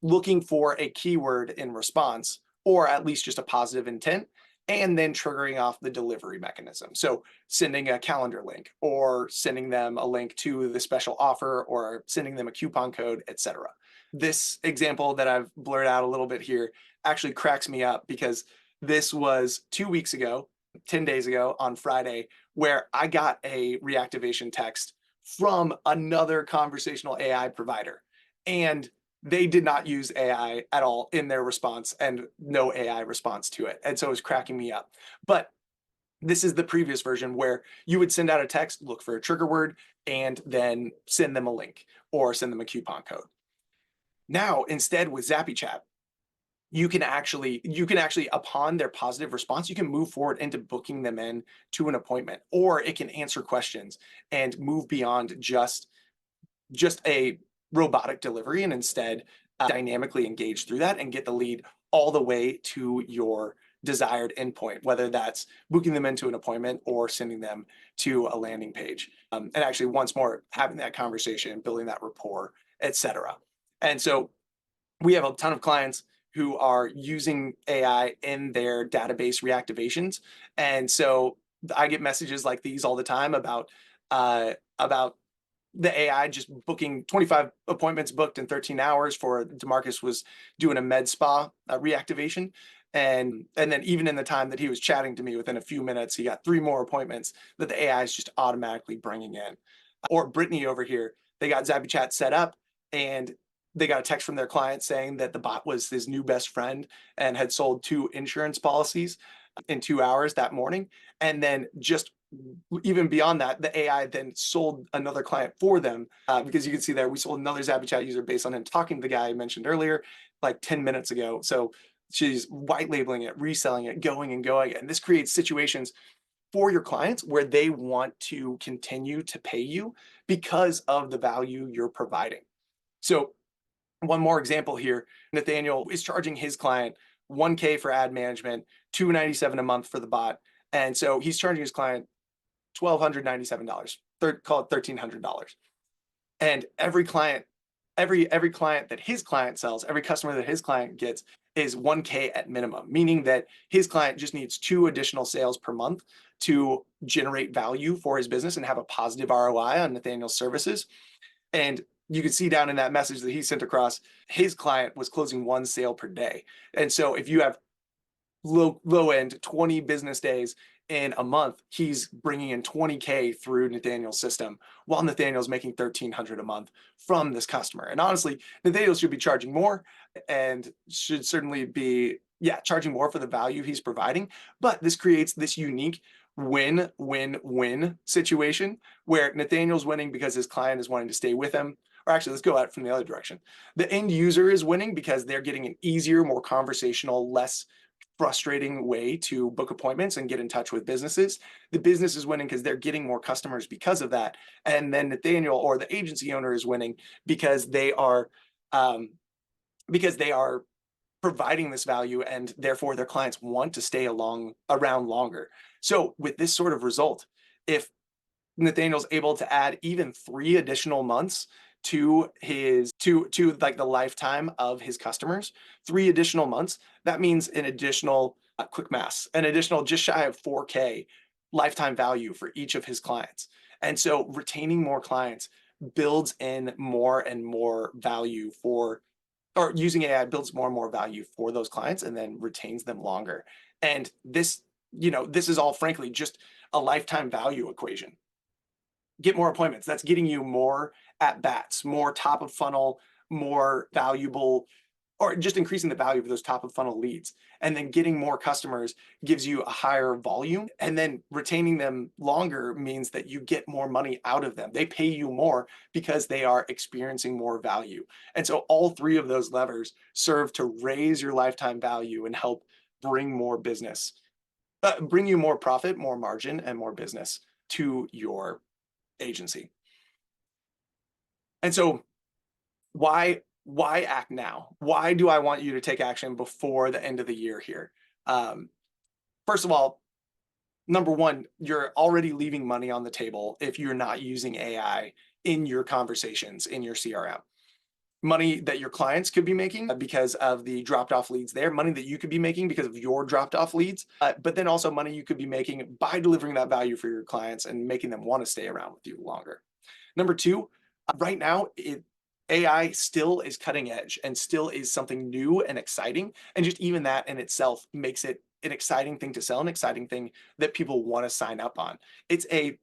B: looking for a keyword in response, or at least just a positive intent, and then triggering off the delivery mechanism. So sending a calendar link or sending them a link to the special offer or sending them a coupon code, etc. This example that I've blurred out a little bit here actually cracks me up because this was 2 weeks ago, 10 days ago on Friday, where I got a reactivation text from another conversational AI provider. And they did not use AI at all in their response and no AI response to it. And so it was cracking me up. But this is the previous version where you would send out a text, look for a trigger word, and then send them a link or send them a coupon code. Now, instead with ZappyChat, you can actually upon their positive response, you can move forward into booking them in to an appointment, or it can answer questions and move beyond just a robotic delivery and instead dynamically engage through that and get the lead all the way to your desired endpoint, whether that's booking them into an appointment or sending them to a landing page. And actually, once more, having that conversation, building that rapport, etc. And so we have a ton of clients who are using AI in their database reactivations. And so I get messages like these all the time about the AI just booking 25 appointments booked in 13 hours for DeMarcus was doing a med spa reactivation. And then even in the time that he was chatting to me within a few minutes, he got 3 more appointments that the AI is just automatically bringing in. Or Brittany over here, they got ZappyChat set up and they got a text from their client saying that the bot was his new best friend and had sold 2 insurance policies in 2 hours that morning. And then just even beyond that, the AI then sold another client for them, because you can see there we sold another Zappy Chat user based on him talking to the guy I mentioned earlier, like 10 minutes ago. So she's white labeling it, reselling it, going and going. And this creates situations for your clients where they want to continue to pay you because of the value you're providing. So one more example here, Nathaniel is charging his client 1K for ad management, 297 a month for the bot. And so he's charging his client $1,297, call it $1,300. And every client, every client that his client sells, every customer that his client gets is 1K at minimum, meaning that his client just needs 2 additional sales per month to generate value for his business and have a positive ROI on Nathaniel's services. And you can see down in that message that he sent across, his client was closing 1 sale per day. And so if you have low end 20 business days in a month, he's bringing in 20K through Nathaniel's system, while Nathaniel's making 1,300 a month from this customer. And honestly, Nathaniel should be charging more and should certainly be, yeah, charging more for the value he's providing. But this creates this unique win-win-win situation where Nathaniel's winning because his client is wanting to stay with him. Or actually, let's go out from the other direction. The end user is winning because they're getting an easier, more conversational, less frustrating way to book appointments and get in touch with businesses. The business is winning because they're getting more customers because of that. And then Nathaniel or the agency owner is winning because they are um, providing this value, and therefore their clients want to stay around longer. So with this sort of result, if Nathaniel's able to add even 3 additional months to his to like the lifetime of his customers, 3 additional months, that means an additional quick mass, an additional just shy of 4K lifetime value for each of his clients. And so retaining more clients builds in more and more value for, or using AI builds more and more value for those clients and then retains them longer. And this, this is all frankly just a lifetime value equation. Get more appointments. That's getting you more at bats, more top of funnel, more valuable, or just increasing the value of those top of funnel leads. And then getting more customers gives you a higher volume. And then retaining them longer means that you get more money out of them. They pay you more because they are experiencing more value. And so all 3 of those levers serve to raise your lifetime value and help bring more business, bring you more profit, more margin, and more business to your agency. And so why act now? Why do I want you to take action before the end of the year here? First of all, number one, you're already leaving money on the table if you're not using AI in your conversations in your CRM. Money that your clients could be making because of the dropped off leads there, money that you could be making because of your dropped off leads, but then also money you could be making by delivering that value for your clients and making them want to stay around with you longer. Number 2, right now, AI still is cutting edge and still is something new and exciting. And just even that in itself makes it an exciting thing to sell, an exciting thing that people want to sign up on. It's a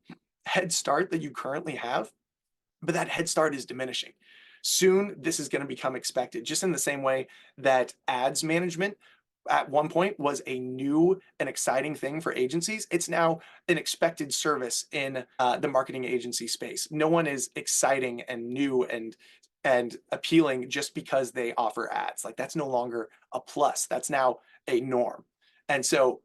B: head start that you currently have, but that head start is diminishing. Soon, this is going to become expected, just in the same way that ads management at one point was a new and exciting thing for agencies. It's now an expected service in the marketing agency space. No one is exciting and new and appealing just because they offer ads. Like that's no longer a plus. That's now a norm. And so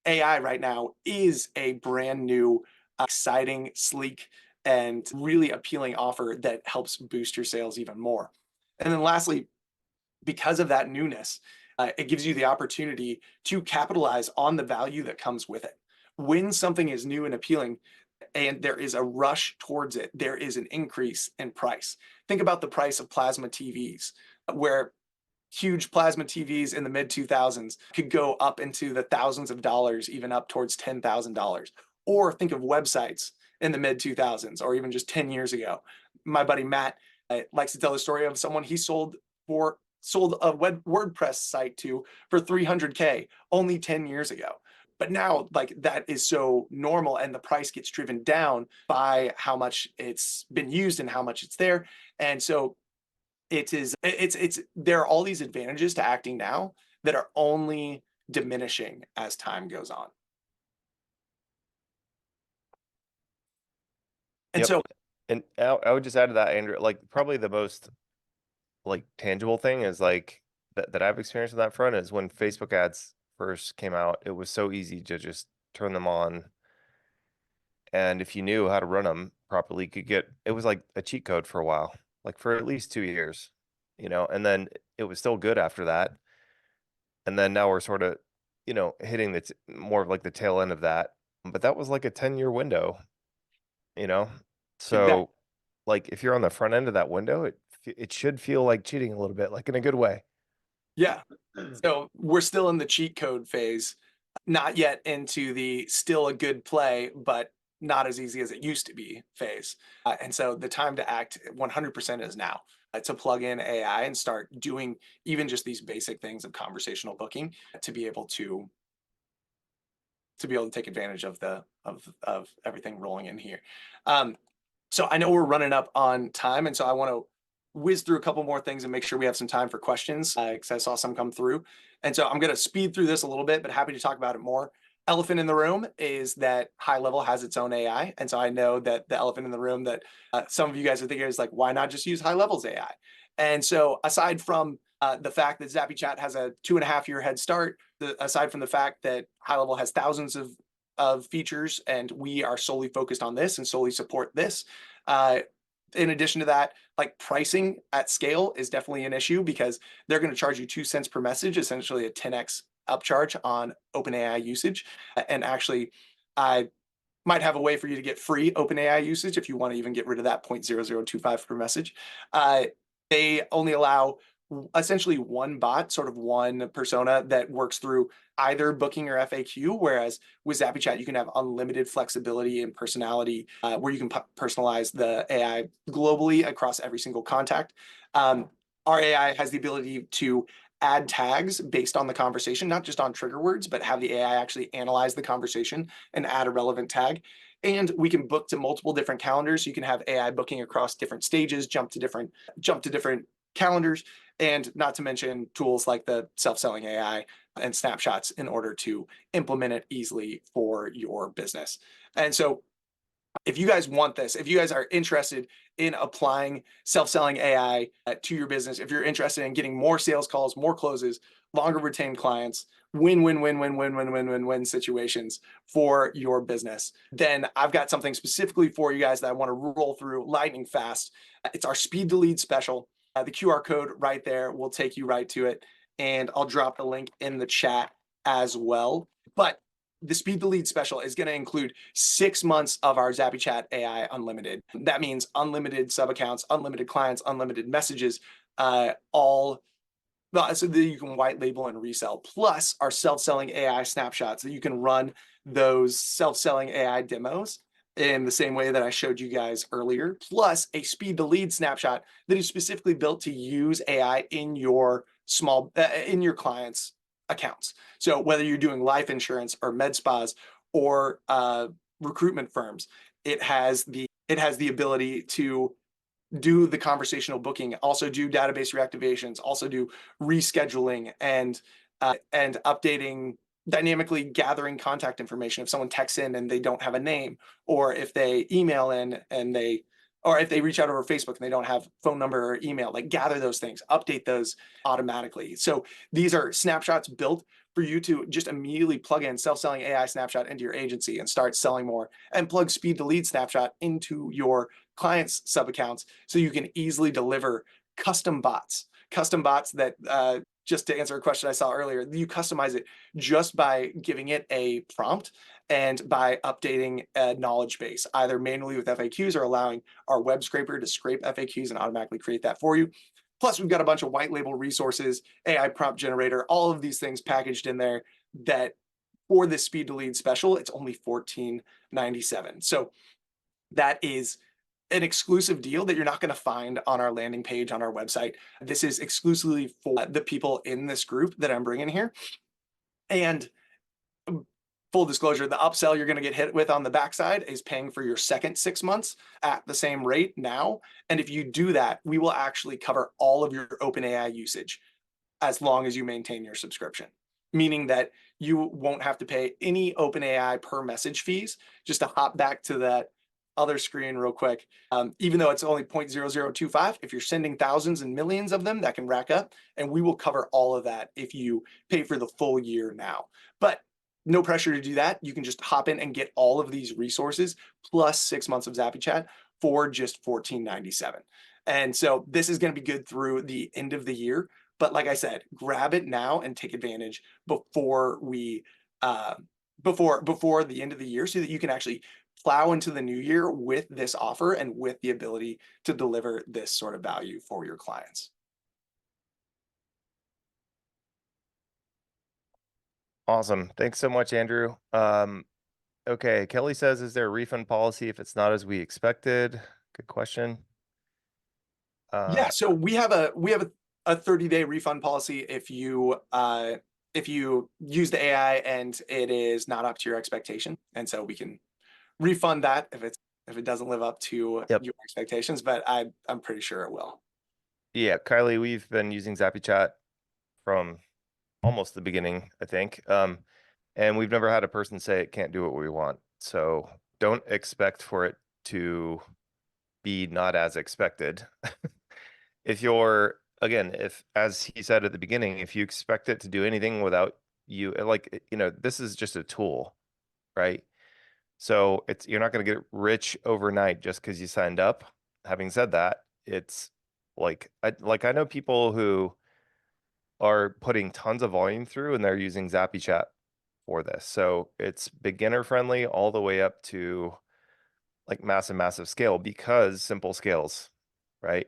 B: AI right now is a brand new, exciting, sleek, and really appealing offer that helps boost your sales even more. And then lastly, because of that newness, it gives you the opportunity to capitalize on the value that comes with it. When something is new and appealing and there is a rush towards it, there is an increase in price. Think about the price of plasma TVs, where huge plasma TVs in the mid 2000s could go up into the thousands of dollars, even up towards $10,000. Or think of websites in the mid 2000s, or even just 10 years ago. My buddy Matt likes to tell the story of someone he sold a WordPress site to for 300K only 10 years ago. But now, like that is so normal, and the price gets driven down by how much it's been used and how much it's there. And so there are all these advantages to acting now that are only diminishing as time goes on. And
A: Yep.
B: so
A: And I would just add to that, Andrew, like probably the most like tangible thing is like that I've experienced on that front is when Facebook ads first came out, it was so easy to just turn them on. And if you knew how to run them properly, you could get it was like a cheat code for a while, like for at least 2 years, and then it was still good after that. And then now we're sort of, hitting the more of like the tail end of that. But that was like a 10-year window, you know?
B: exactly.
A: So like if you're on the front end of that window, it should feel like cheating a little bit, like in a good way.
B: Yeah. So we're still in the cheat code phase, not yet into the still a good play, but not as easy as it used to be phase. And so the time to act 100% is now, to plug in AI and start doing even just these basic things of conversational booking to be able to take advantage of of everything rolling in here. So I know we're running up on time, and so I want to whiz through a couple more things and make sure we have some time for questions, because I saw some come through. And so I'm going to speed through this a little bit, but happy to talk about it more. Elephant in the room is that HighLevel has its own AI, and so I know that the elephant in the room that some of you guys are thinking is like, why not just use HighLevel's AI? And so aside from the fact that ZappyChat has a 2.5 year head start, aside from the fact that HighLevel has thousands of features and we are solely focused on this and solely support this. In addition to that, like pricing at scale is definitely an issue because they're going to charge you 2 cents per message, essentially a 10x upcharge on OpenAI usage. And actually, I might have a way for you to get free OpenAI usage if you want to even get rid of that 0.0025 per message. They only allow essentially one bot, sort of one persona that works through either booking or FAQ, whereas with ZappyChat, you can have unlimited flexibility and personality where you can personalize the AI globally across every single contact. Our AI has the ability to add tags based on the conversation, not just on trigger words, but have the AI actually analyze the conversation and add a relevant tag. And we can book to multiple different calendars. You can have AI booking across different stages, jump to different calendars, and not to mention tools like the self-selling AI and snapshots in order to implement it easily for your business. And so if you guys want this, if you guys are interested in applying self-selling AI to your business, if you're interested in getting more sales calls, more closes, longer retained clients, win situations for your business, then I've got something specifically for you guys that I want to roll through lightning fast. It's our speed to lead special. The QR code right there will take you right to it. And I'll drop the link in the chat as well. But the speed to lead special is going to include 6 months of our ZappyChat AI Unlimited. That means unlimited sub accounts, unlimited clients, unlimited messages, all so that you can white label and resell, plus our self-selling AI snapshots that you can run those self-selling AI demos in the same way that I showed you guys earlier, plus a speed to lead snapshot that is specifically built to use AI in your in your clients' accounts. So whether you're doing life insurance or med spas or recruitment firms, it has the ability to do the conversational booking, also do database reactivations, also do rescheduling and updating, dynamically gathering contact information. If someone texts in and they don't have a name, or if they email in and or if they reach out over Facebook and they don't have phone number or email, like gather those things, update those automatically. So these are snapshots built for you to just immediately plug in self-selling AI snapshot into your agency and start selling more, and plug speed to lead snapshot into your clients' sub accounts so you can easily deliver custom bots that just to answer a question I saw earlier, you customize it just by giving it a prompt and by updating a knowledge base, either manually with FAQs or allowing our web scraper to scrape FAQs and automatically create that for you. Plus, we've got a bunch of white label resources, AI prompt generator, all of these things packaged in there that for this speed to lead special, it's only $14.97. So that is an exclusive deal that you're not going to find on our landing page on our website. This is exclusively for the people in this group that I'm bringing here. And full disclosure, the upsell you're going to get hit with on the backside is paying for your second 6 months at the same rate now. And if you do that, we will actually cover all of your OpenAI usage as long as you maintain your subscription, meaning that you won't have to pay any OpenAI per message fees. Just to hop back to that other screen real quick, even though it's only 0.0025, if you're sending thousands and millions of them, that can rack up, and we will cover all of that if you pay for the full year now. But no pressure to do that. You can just hop in and get all of these resources plus 6 months of Zappy Chat for just $14.97. And so this is going to be good through the end of the year. But like I said, grab it now and take advantage before we before the end of the year, so that you can actually plow into the new year with this offer and with the ability to deliver this sort of value for your clients.
A: Awesome. Thanks so much, Andrew. Okay, Kelly says, is there a refund policy if it's not as we expected? Good question.
B: Yeah, so we have a 30-day refund policy if you use the AI and it is not up to your expectation, and so we can refund that if it doesn't live up to
A: Yep.
B: your expectations, but I'm pretty sure it will.
A: Yeah, Kylie, we've been using Zappy Chat from almost the beginning, I think. And we've never had a person say it can't do what we want. So don't expect for it to be not as expected. If you're, again, if, as he said at the beginning, if you expect it to do anything without you, like, this is just a tool, right? So you're not going to get rich overnight just because you signed up. Having said that, it's I know people who are putting tons of volume through and they're using Zappy Chat for this. So it's beginner friendly all the way up to like massive scale, because simple scales, right?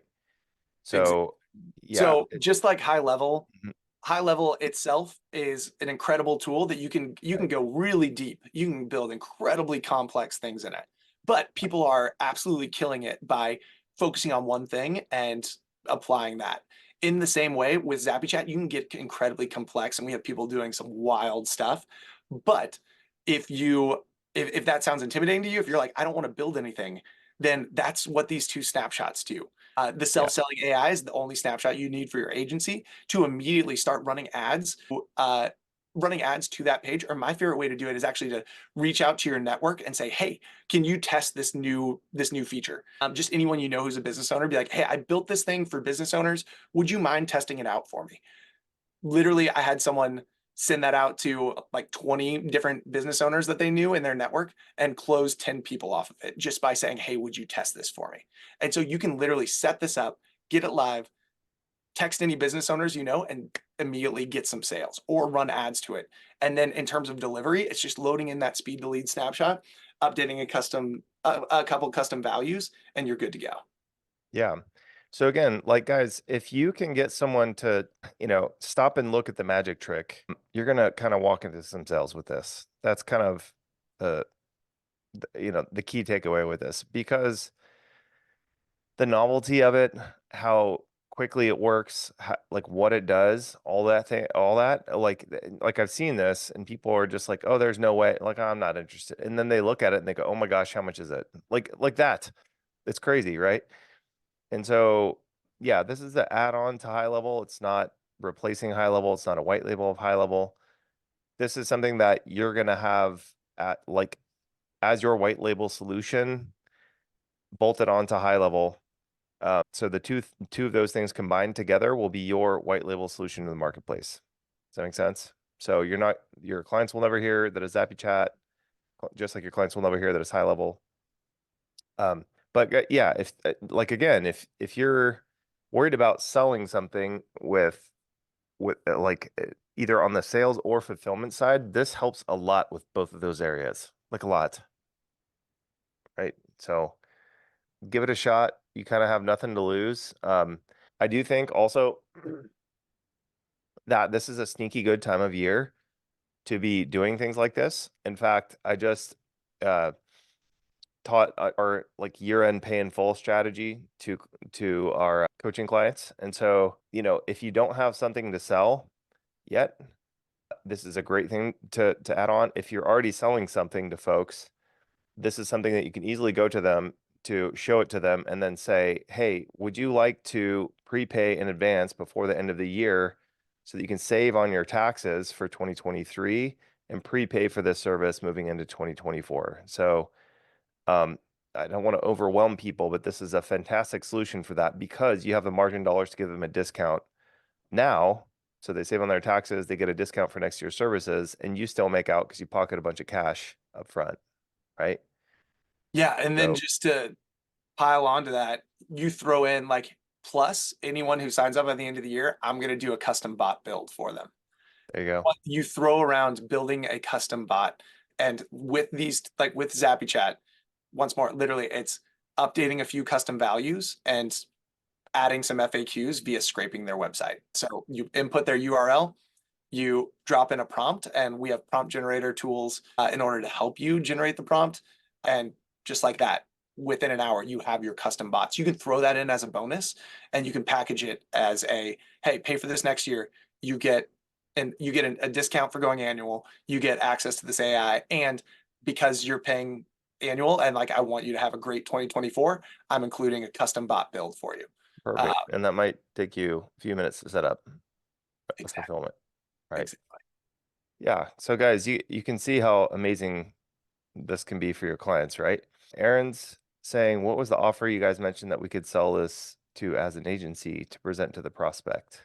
A: So yeah.
B: So just like HighLevel,
A: Mhm.
B: HighLevel itself is an incredible tool that you can go really deep. You can build incredibly complex things in it. But people are absolutely killing it by focusing on one thing and applying that. In the same way with Zappy Chat, you can get incredibly complex, and we have people doing some wild stuff. But if you if that sounds intimidating to you, if you're like, I don't want to build anything, then that's what these two snapshots do. The
A: Yeah.
B: self-selling AI is the only snapshot you need for your agency to immediately start running ads to that page. Or my favorite way to do it is actually to reach out to your network and say, hey, can you test this new feature? Just anyone you know who's a business owner, be like, hey, I built this thing for business owners. Would you mind testing it out for me? Literally, I had someone send that out to like 20 different business owners that they knew in their network and close 10 people off of it just by saying, hey, would you test this for me? And so you can literally set this up, get it live, text any business owners you know, and immediately get some sales or run ads to it. And then in terms of delivery, it's just loading in that speed to lead snapshot, updating a couple custom values, and you're good to go.
A: Yeah. So again, like guys, if you can get someone to, stop and look at the magic trick, you're gonna kind of walk into some sales with this. That's kind of the the key takeaway with this, because the novelty of it, how quickly it works, like what it does, all that thing, all that, like I've seen this and people are just like, oh, there's no way, like I'm not interested. And then they look at it and they go, oh my gosh, how much is it? Like that. It's crazy, right? And so, yeah, this is the add-on to HighLevel. It's not replacing HighLevel. It's not a white label of HighLevel. This is something that you're gonna have as your white label solution bolted onto HighLevel. So the two of those things combined together will be your white label solution in the marketplace. Does that make sense? So your clients will never hear that it's Zappy Chat, just like your clients will never hear that it's HighLevel. But yeah, if again, if you're worried about selling something with either on the sales or fulfillment side, this helps a lot with both of those areas, like a lot, right? So give it a shot. You kind of have nothing to lose. I do think also that this is a sneaky good time of year to be doing things like this. In fact, I just uh, taught our like year-end pay in full strategy to our coaching clients. And so, if you don't have something to sell yet, this is a great thing to add on. If you're already selling something to folks, this is something that you can easily go to them to show it to them and then say, hey, would you like to prepay in advance before the end of the year so that you can save on your taxes for 2023 and prepay for this service moving into 2024? So I don't want to overwhelm people, but this is a fantastic solution for that because you have the margin dollars to give them a discount now. So they save on their taxes, they get a discount for next year's services, and you still make out because you pocket a bunch of cash up front, right?
B: Yeah, and then
A: So
B: just to pile onto that, you throw in like plus anyone who signs up at the end of the year, I'm going to do a custom bot build for them.
A: there you go.
B: What you throw around building a custom bot, and with these, like with Zappy Chat, once more, literally, it's updating a few custom values and adding some FAQs via scraping their website. So you input their URL, you drop in a prompt, and we have prompt generator tools in order to help you generate the prompt. And just like that, within an hour, you have your custom bots. You can throw that in as a bonus, and you can package it as a, hey, pay for this next year. You get a discount for going annual. You get access to this AI, and because you're paying annual, and like I want you to have a great 2024, I'm including a custom bot build for you. Uh,
A: Perfect. And that might take you a few minutes to set up the
B: exactly.
A: fulfillment, right?
B: Exactly.
A: Yeah. So guys, you can see how amazing this can be for your clients, right? Aaron's saying, what was the offer you guys mentioned that we could sell this to as an agency to present to the prospect?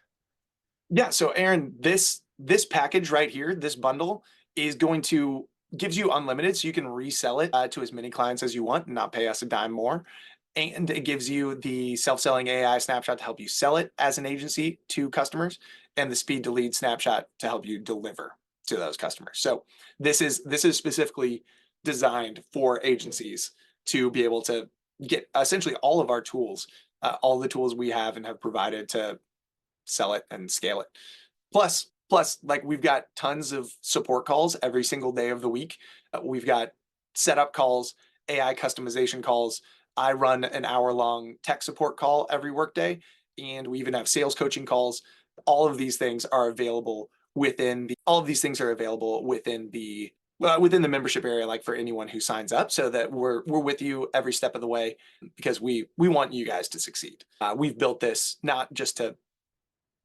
B: Yeah. So Aaron, this package right here, this bundle is going to gives you unlimited, so you can resell it to as many clients as you want and not pay us a dime more. And it gives you the self-selling AI snapshot to help you sell it as an agency to customers, and the speed to lead snapshot to help you deliver to those customers. So this is specifically designed for agencies to be able to get essentially all of our tools, all the tools we have and have provided to sell it and scale it. Plus, like we've got tons of support calls every single day of the week. We've got setup calls, AI customization calls. I run an hour-long tech support call every workday, and we even have sales coaching calls. All of these things are available within the membership area, like for anyone who signs up, so that we're with you every step of the way because we want you guys to succeed. We've built this not just to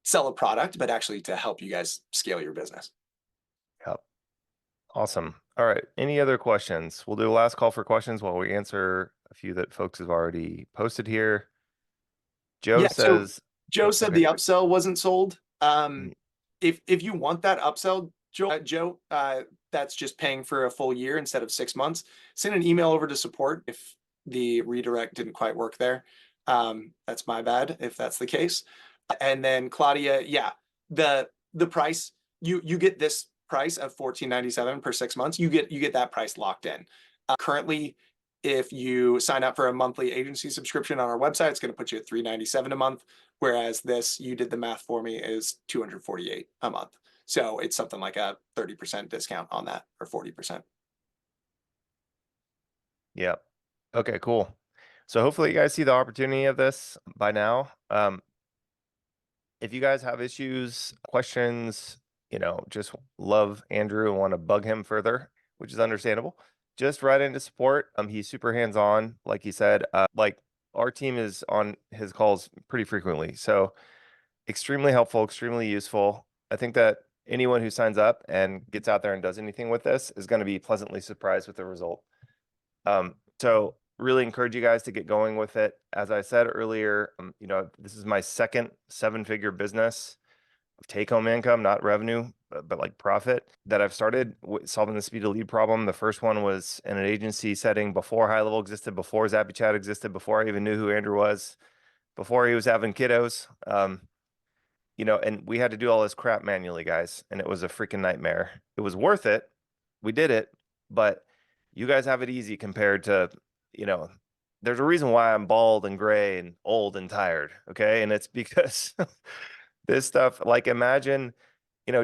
B: sell a product, but actually to help you guys scale your business.
A: Yep. Awesome. All right. Any other questions? We'll do a last call for questions while we answer a few that folks have already posted here. Joe
B: Yeah. So
A: says,
B: Joe said
A: okay.
B: the upsell wasn't sold.
A: Mm,
B: If you want that upsell, Joe, that's just paying for a full year instead of 6 months. Send an email over to support if the redirect didn't quite work there. That's my bad if that's the case. And then Claudia, yeah, the price you get this price of $14.97 per 6 months. You get that price locked in. Currently, if you sign up for a monthly agency subscription on our website, it's going to put you at $397 a month. Whereas this, you did the math for me, is $248 a month. So it's something like a 30% discount on that, or 40%.
A: yep. Okay, cool. So hopefully you guys see the opportunity of this by now. If you guys have issues, questions, just love Andrew and want to bug him further, which is understandable, just write into support. He's super hands-on, like he said. Like our team is on his calls pretty frequently. So extremely helpful, extremely useful. I think that anyone who signs up and gets out there and does anything with this is going to be pleasantly surprised with the result. So really encourage you guys to get going with it. As I said earlier, this is my second seven-figure business of take-home income, not revenue, but like profit that I've started solving the speed to lead problem. The first one was in an agency setting before HighLevel existed, before Zappy Chat existed, before I even knew who Andrew was, before he was having kiddos. And we had to do all this crap manually, guys, and it was a freaking nightmare. It was worth it. We did it, but you guys have it easy compared to, you know, there's a reason why I'm bald and gray and old and tired, okay? And it's because this stuff, like imagine,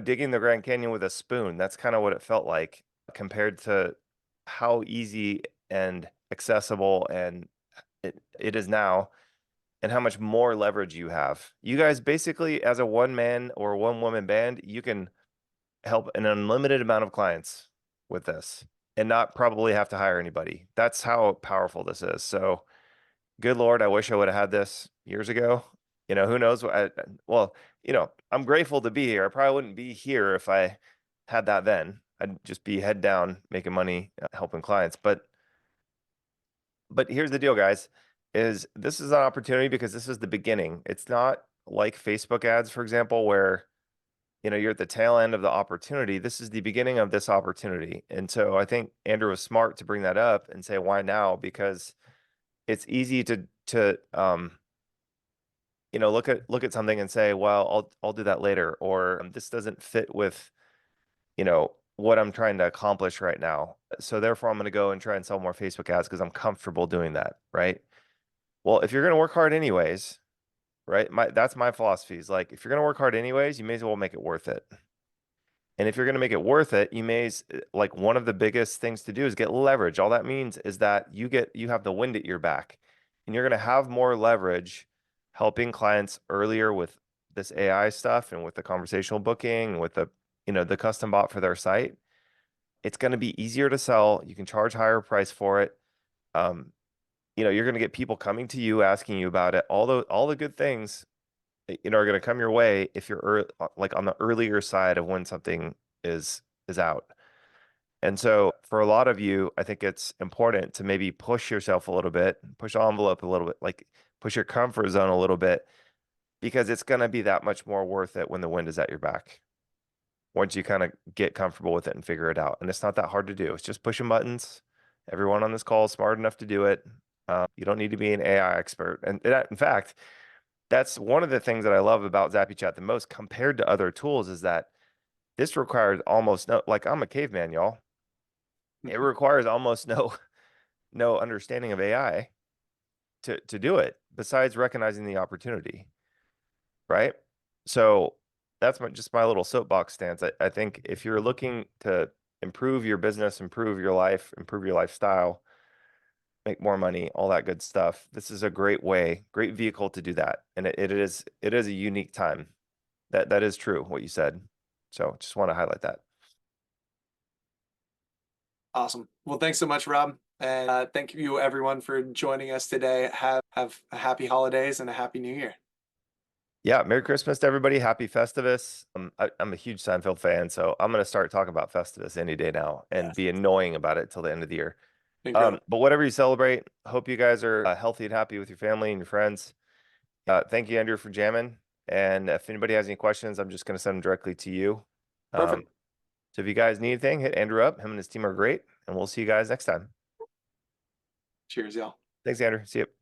A: digging the Grand Canyon with a spoon. That's kind of what it felt like compared to how easy and accessible and it is now and how much more leverage you have. You guys basically, as a one man or one woman band, you can help an unlimited amount of clients with this and not probably have to hire anybody. That's how powerful this is. So good Lord, I wish I would have had this years ago. Who knows what well, I'm grateful to be here. I probably wouldn't be here if I had that then. I'd just be head down making money, helping clients. But here's the deal, guys, is this is an opportunity because this is the beginning. It's not like Facebook ads, for example, where you're at the tail end of the opportunity. This is the beginning of this opportunity. And so I think Andrew was smart to bring that up and say, why now? Because it's easy to look at something and say, well, I'll do that later, or this doesn't fit with, what I'm trying to accomplish right now. So therefore I'm going to go and try and sell more Facebook ads because I'm comfortable doing that, right? Well, if you're going to work hard anyways, right? That's my philosophy is like, if you're going to work hard anyways, you may as well make it worth it. And if you're going to make it worth it, like one of the biggest things to do is get leverage. All that means is that you have the wind at your back and you're going to have more leverage helping clients earlier with this AI stuff and with the conversational booking and with the custom bot for their site. It's going to be easier to sell. You can charge higher price for it. You're going to get people coming to you asking you about it. All the good things are going to come your way if you're like on the earlier side of when something is out. And so for a lot of you, I think it's important to maybe push yourself a little bit, push the envelope a little bit, like push your comfort zone a little bit, because it's going to be that much more worth it when the wind is at your back. Once you kind of get comfortable with it and figure it out. And it's not that hard to do. It's just pushing buttons. Everyone on this call is smart enough to do it. You don't need to be an AI expert. And in fact, that's one of the things that I love about ZappyChat the most compared to other tools is that this requires almost no, like I'm a caveman, y'all. It requires almost no understanding of AI to do it, besides recognizing the opportunity, right? So that's just my little soapbox stance. I think if you're looking to improve your business, improve your life, improve your lifestyle, make more money, all that good stuff, this is a great vehicle to do that. And it is a unique time. That is true, what you said. So just want to highlight that.
B: Awesome. Well, thanks so much, Rob. And thank you everyone for joining us today. Have a happy holidays and a happy new year.
A: Yeah, Merry Christmas to everybody. Happy Festivus. I'm a huge Seinfeld fan, so I'm going to start talking about Festivus any day now and
B: Yes.
A: be annoying about it till the end of the year.
B: Incredible.
A: But whatever you celebrate, hope you guys are healthy and happy with your family and your friends. Thank you, Andrew, for jamming. And if anybody has any questions, I'm just going to send them directly to you.
B: Perfect.
A: So if you guys need anything, hit Andrew up. Him and his team are great. And we'll see you guys next time.
B: Cheers, y'all.
A: Thanks, Andrew. See you.